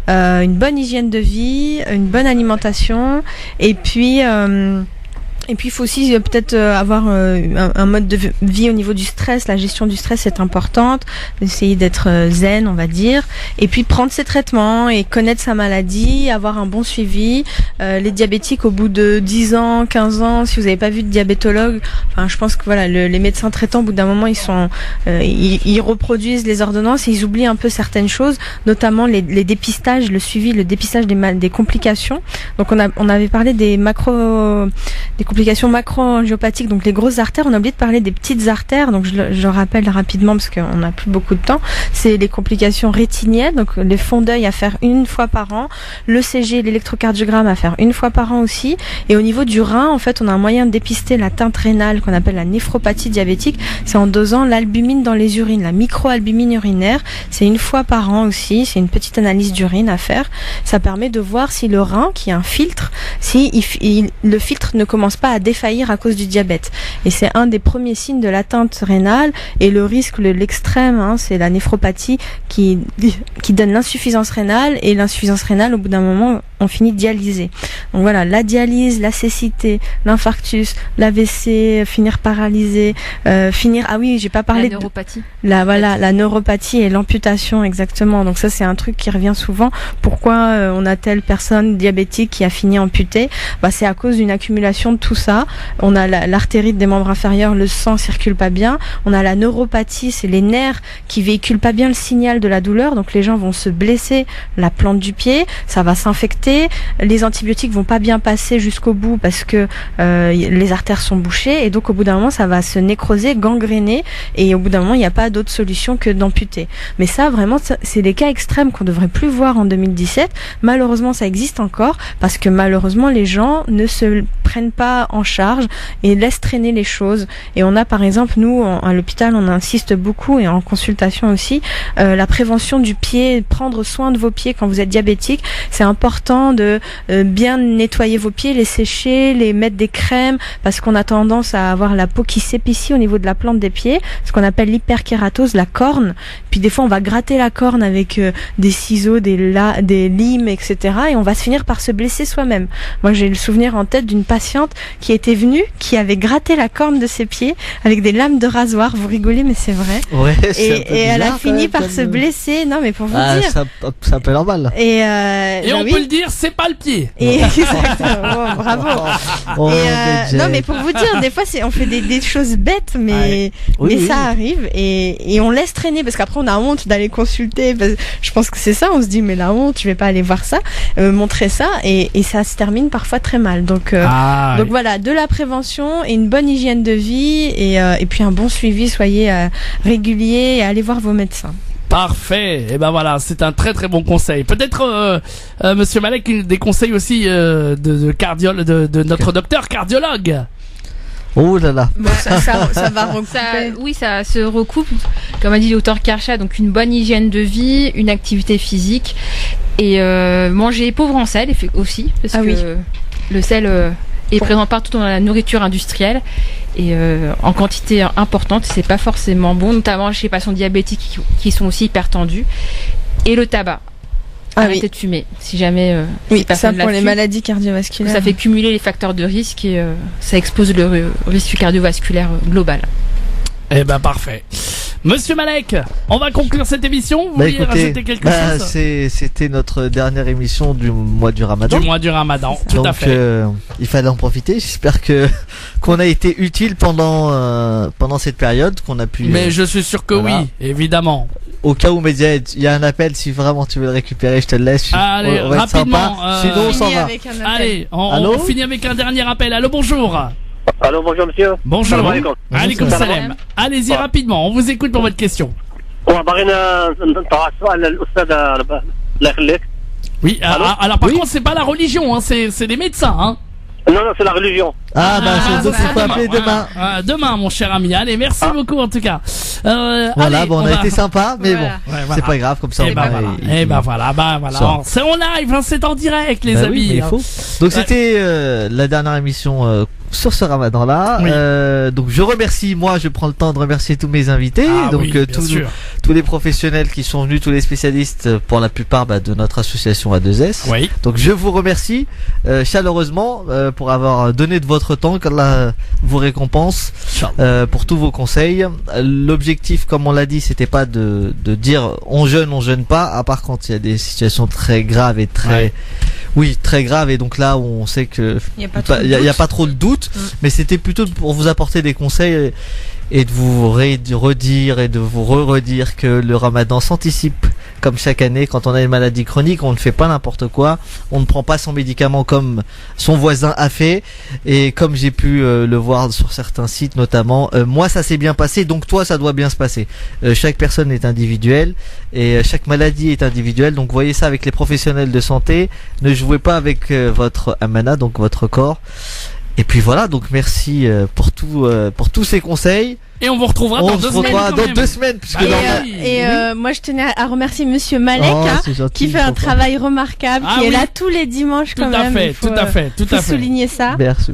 Une bonne hygiène de vie, une bonne alimentation, et puis il faut aussi peut-être avoir un mode de vie au niveau du stress. La gestion du stress est importante. Essayer d'être zen, on va dire. Et puis prendre ses traitements et connaître sa maladie, avoir un bon suivi. Les diabétiques, au bout de 10 ans, 15 ans, si vous n'avez pas vu de diabétologue, je pense que les médecins traitants, au bout d'un moment, ils reproduisent les ordonnances et ils oublient un peu certaines choses, notamment les dépistages, le suivi, le dépistage des complications. Donc on avait parlé des des complications macro-angiopathiques, donc les grosses artères. On a oublié de parler des petites artères, donc je rappelle rapidement parce qu'on n'a plus beaucoup de temps. C'est les complications rétiniennes, donc les fonds d'œil à faire une fois par an, l'ECG, l'électrocardiogramme à faire une fois par an aussi. Et au niveau du rein, en fait, on a un moyen de dépister l'atteinte rénale qu'on appelle la néphropathie diabétique. C'est en dosant l'albumine dans les urines, la microalbumine urinaire. C'est une fois par an aussi. C'est une petite analyse d'urine à faire. Ça permet de voir si le rein, qui est un filtre, le filtre ne commence pas à défaillir à cause du diabète. Et c'est un des premiers signes de l'atteinte rénale. Et le risque, l'extrême, c'est la néphropathie qui donne l'insuffisance rénale. Et l'insuffisance rénale, au bout d'un moment, on finit dialysé. Donc voilà, la dialyse, la cécité, l'infarctus, l'AVC, finir paralysé, j'ai pas parlé la neuropathie. La neuropathie et l'amputation, exactement. Donc ça, c'est un truc qui revient souvent. Pourquoi on a telle personne diabétique qui a fini amputée? C'est à cause d'une accumulation de tout ça. On a l'artérite des membres inférieurs, le sang circule pas bien. On a la neuropathie, c'est les nerfs qui véhiculent pas bien le signal de la douleur. Donc les gens vont se blesser la plante du pied, ça va s'infecter. Les antibiotiques vont pas bien passer jusqu'au bout parce que les artères sont bouchées, et donc au bout d'un moment ça va se nécroser, gangréner, et au bout d'un moment il n'y a pas d'autre solution que d'amputer. Mais ça vraiment c'est des cas extrêmes qu'on devrait plus voir en 2017. Malheureusement ça existe encore parce que malheureusement les gens ne se prennent pas en charge et laissent traîner les choses. Et on a par exemple, nous à l'hôpital, on insiste beaucoup, et en consultation aussi, la prévention du pied, prendre soin de vos pieds quand vous êtes diabétique. C'est important de bien nettoyer vos pieds, les sécher, les mettre des crèmes, parce qu'on a tendance à avoir la peau qui s'épaissit au niveau de la plante des pieds, ce qu'on appelle l'hyperkératose, la corne. Puis des fois on va gratter la corne avec des ciseaux, des limes, etc. et on va se finir par se blesser soi-même. Moi j'ai le souvenir en tête d'une patiente qui était venue, qui avait gratté la corne de ses pieds avec des lames de rasoir. Vous rigolez, mais c'est vrai. Ouais, et elle a fini par se blesser. Non, mais pour vous dire. C'est un peu normal. Et on peut le dire, c'est pas le pied. Exactement. Bravo. Non, mais pour vous dire, des fois on fait des choses bêtes, mais ça arrive, et on laisse traîner parce qu'après on a honte d'aller consulter. Je pense que c'est ça. On se dit mais la honte, je vais pas aller voir ça, montrer ça, et ça se termine parfois très mal. Donc voilà, de la prévention et une bonne hygiène de vie, et puis un bon suivi. Soyez régulier et allez voir vos médecins. Parfait. Et ben voilà, c'est un très très bon conseil. Peut-être Monsieur Malek, des conseils aussi de notre docteur cardiologue. Oh là là. Bon, ça va recouper. Ça se recoupe. Comme a dit le docteur Karcha, donc une bonne hygiène de vie, une activité physique, et manger pauvre en sel aussi, parce que le sel est présent partout dans la nourriture industrielle, et en quantité importante. C'est pas forcément bon, notamment chez les patients diabétiques qui sont aussi hyper tendus. Et le tabac. Arrêtez de fumer, si jamais ça pour les maladies cardiovasculaires. Ça fait cumuler les facteurs de risque, et ça expose le risque cardiovasculaire global. Eh ben parfait. Monsieur Malek, on va conclure cette émission. Vous vouliez rajouter quelque chose? C'était notre dernière émission du mois du Ramadan. Tout à fait. Il fallait en profiter. J'espère qu'on a été utile pendant cette période, qu'on a pu. Mais je suis sûr que oui, évidemment. Au cas où Média, il y a un appel, si vraiment tu veux le récupérer, je te le laisse. Allez, rapidement. Sinon on s'en va. Allez, on finit avec un dernier appel. Allô, bonjour. Allô, bonjour monsieur. Bonjour. Alaikum salam. Allez-y rapidement, on vous écoute pour votre question. Oui, alors par contre c'est pas la religion, c'est les médecins, hein. Non, c'est la religion. C'est faut appeler demain. Demain, mon cher ami. Allez, merci beaucoup en tout cas. Voilà, on a été sympa, mais bon, c'est pas grave, comme ça. Voilà. C'est en live, c'est en direct, les amis. Il faut. Donc c'était la dernière émission sur ce Ramadan-là. Donc je remercie, je prends le temps de remercier tous mes invités, tous les professionnels qui sont venus, tous les spécialistes, pour la plupart de notre association A2S. Donc je vous remercie chaleureusement pour avoir donné de votre temps, qu'Allah vous récompense pour tous vos conseils. L'objectif, comme on l'a dit, c'était pas de dire on jeûne pas, à part quand il y a des situations très graves et très graves, et donc là où on sait que il y a pas trop de doute, mais c'était plutôt pour vous apporter des conseils et de vous redire et de vous redire que le Ramadan s'anticipe comme chaque année, quand on a une maladie chronique, on ne fait pas n'importe quoi, on ne prend pas son médicament comme son voisin a fait, et comme j'ai pu le voir sur certains sites notamment, moi ça s'est bien passé, donc toi ça doit bien se passer. Chaque personne est individuelle, et chaque maladie est individuelle, donc voyez ça avec les professionnels de santé, ne jouez pas avec votre amana, donc votre corps. Et puis voilà, donc merci pour tous ces conseils. Et on vous retrouvera dans 2 semaines. Dans 2 semaines. Moi, je tenais à remercier Monsieur Malek, qui fait un travail remarquable, qui est là tous les dimanches quand même. Tout à fait. Souligner ça. Merci.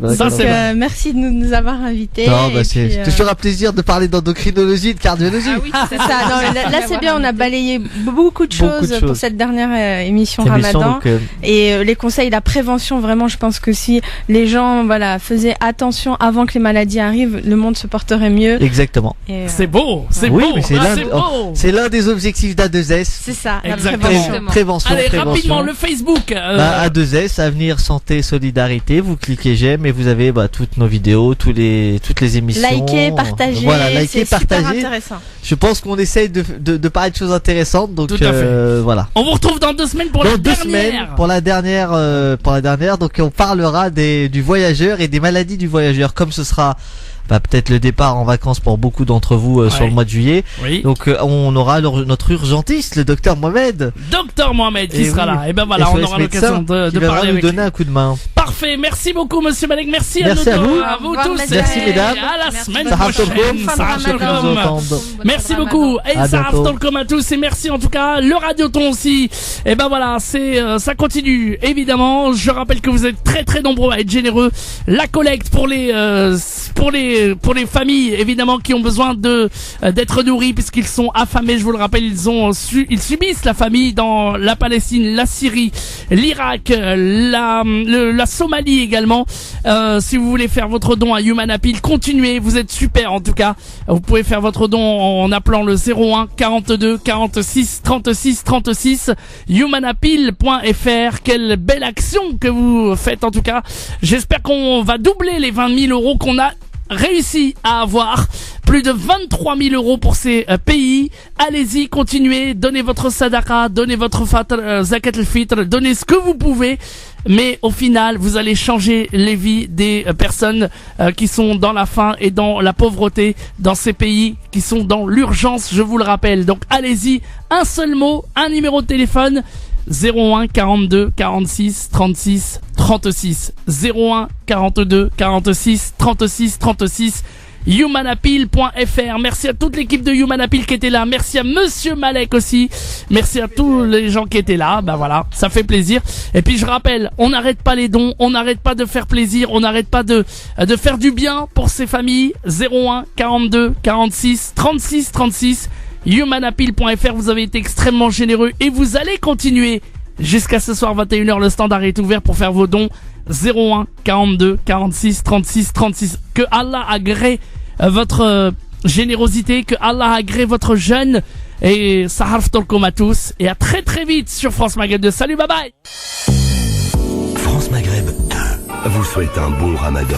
Merci de nous avoir invités. C'est toujours un plaisir de parler d'endocrinologie, de cardiologie. Ah oui, c'est ça. Là, c'est bien. On a balayé beaucoup de choses pour cette dernière émission Ramadan. Et les conseils, la prévention, vraiment, je pense que si les gens, faisaient attention avant que les maladies arrivent, le monde se porterait mieux. Exactement. C'est beau, c'est beau. C'est l'un des objectifs d'A2S. C'est ça, exactement. Prévention. Allez, rapidement, le Facebook. A2S, Avenir Santé Solidarité. Vous cliquez j'aime et vous avez toutes nos vidéos, toutes les émissions. Likez, partagez. Voilà, likez, partagez. Super intéressant. Je pense qu'on essaye de parler de choses intéressantes. Donc voilà. On vous retrouve dans 2 semaines pour la dernière. Pour la dernière. Donc on parlera du voyageur et des maladies du voyageur, comme ce sera peut-être le départ en vacances pour beaucoup d'entre vous sur le mois de juillet. Oui. Donc on aura notre urgentiste, le docteur Mohamed. Docteur Mohamed qui sera là. Et ben voilà, on aura l'occasion de parler nous donner un coup de main. Parfait, merci beaucoup Monsieur Malek, merci à vous tous. Merci mesdames. À la semaine prochaine. Merci beaucoup. Et Sarah Tolkom à tous et merci en tout cas le Radioton aussi. Et ben voilà, ça continue évidemment. Je rappelle que vous êtes très très nombreux à être généreux. La collecte pour les familles évidemment qui ont besoin d'être nourries puisqu'ils sont affamés, je vous le rappelle, ils subissent la famine dans la Palestine, la Syrie, l'Irak, la Somalie également. Si vous voulez faire votre don à Human Appeal, continuez, vous êtes super en tout cas. Vous pouvez faire votre don en appelant le 01 42 46 36 36 humanappeal.fr. Quelle belle action que vous faites en tout cas. J'espère qu'on va doubler les 20 000 € qu'on a réussi à avoir. Plus de 23 000 € pour ces pays. Allez-y, continuez, donnez votre sadaqa, donnez votre zakat al-fitr, donnez ce que vous pouvez. Mais au final, vous allez changer les vies des personnes qui sont dans la faim et dans la pauvreté, dans ces pays qui sont dans l'urgence, je vous le rappelle. Donc allez-y, un seul mot, un numéro de téléphone, 01 42 46 36 36. 01 42 46 36 36. humanappeal.fr. Merci à toute l'équipe de Human Appeal qui était là. Merci à Monsieur Malek aussi. Merci à tous les gens qui étaient là. Voilà, ça fait plaisir. Et puis je rappelle, on n'arrête pas les dons, on n'arrête pas de faire plaisir, on n'arrête pas de faire du bien pour ces familles. 01 42 46 36 36. humanappeal.fr. Vous avez été extrêmement généreux et vous allez continuer jusqu'à ce soir 21h. Le standard est ouvert pour faire vos dons. 01 42 46 36 36. Que Allah agrée votre générosité, que Allah agrée votre jeûne, et Saharf Tolkom à tous, et à très très vite sur France Maghreb 2. Salut, bye bye. France Maghreb 2 vous souhaite un bon Ramadan.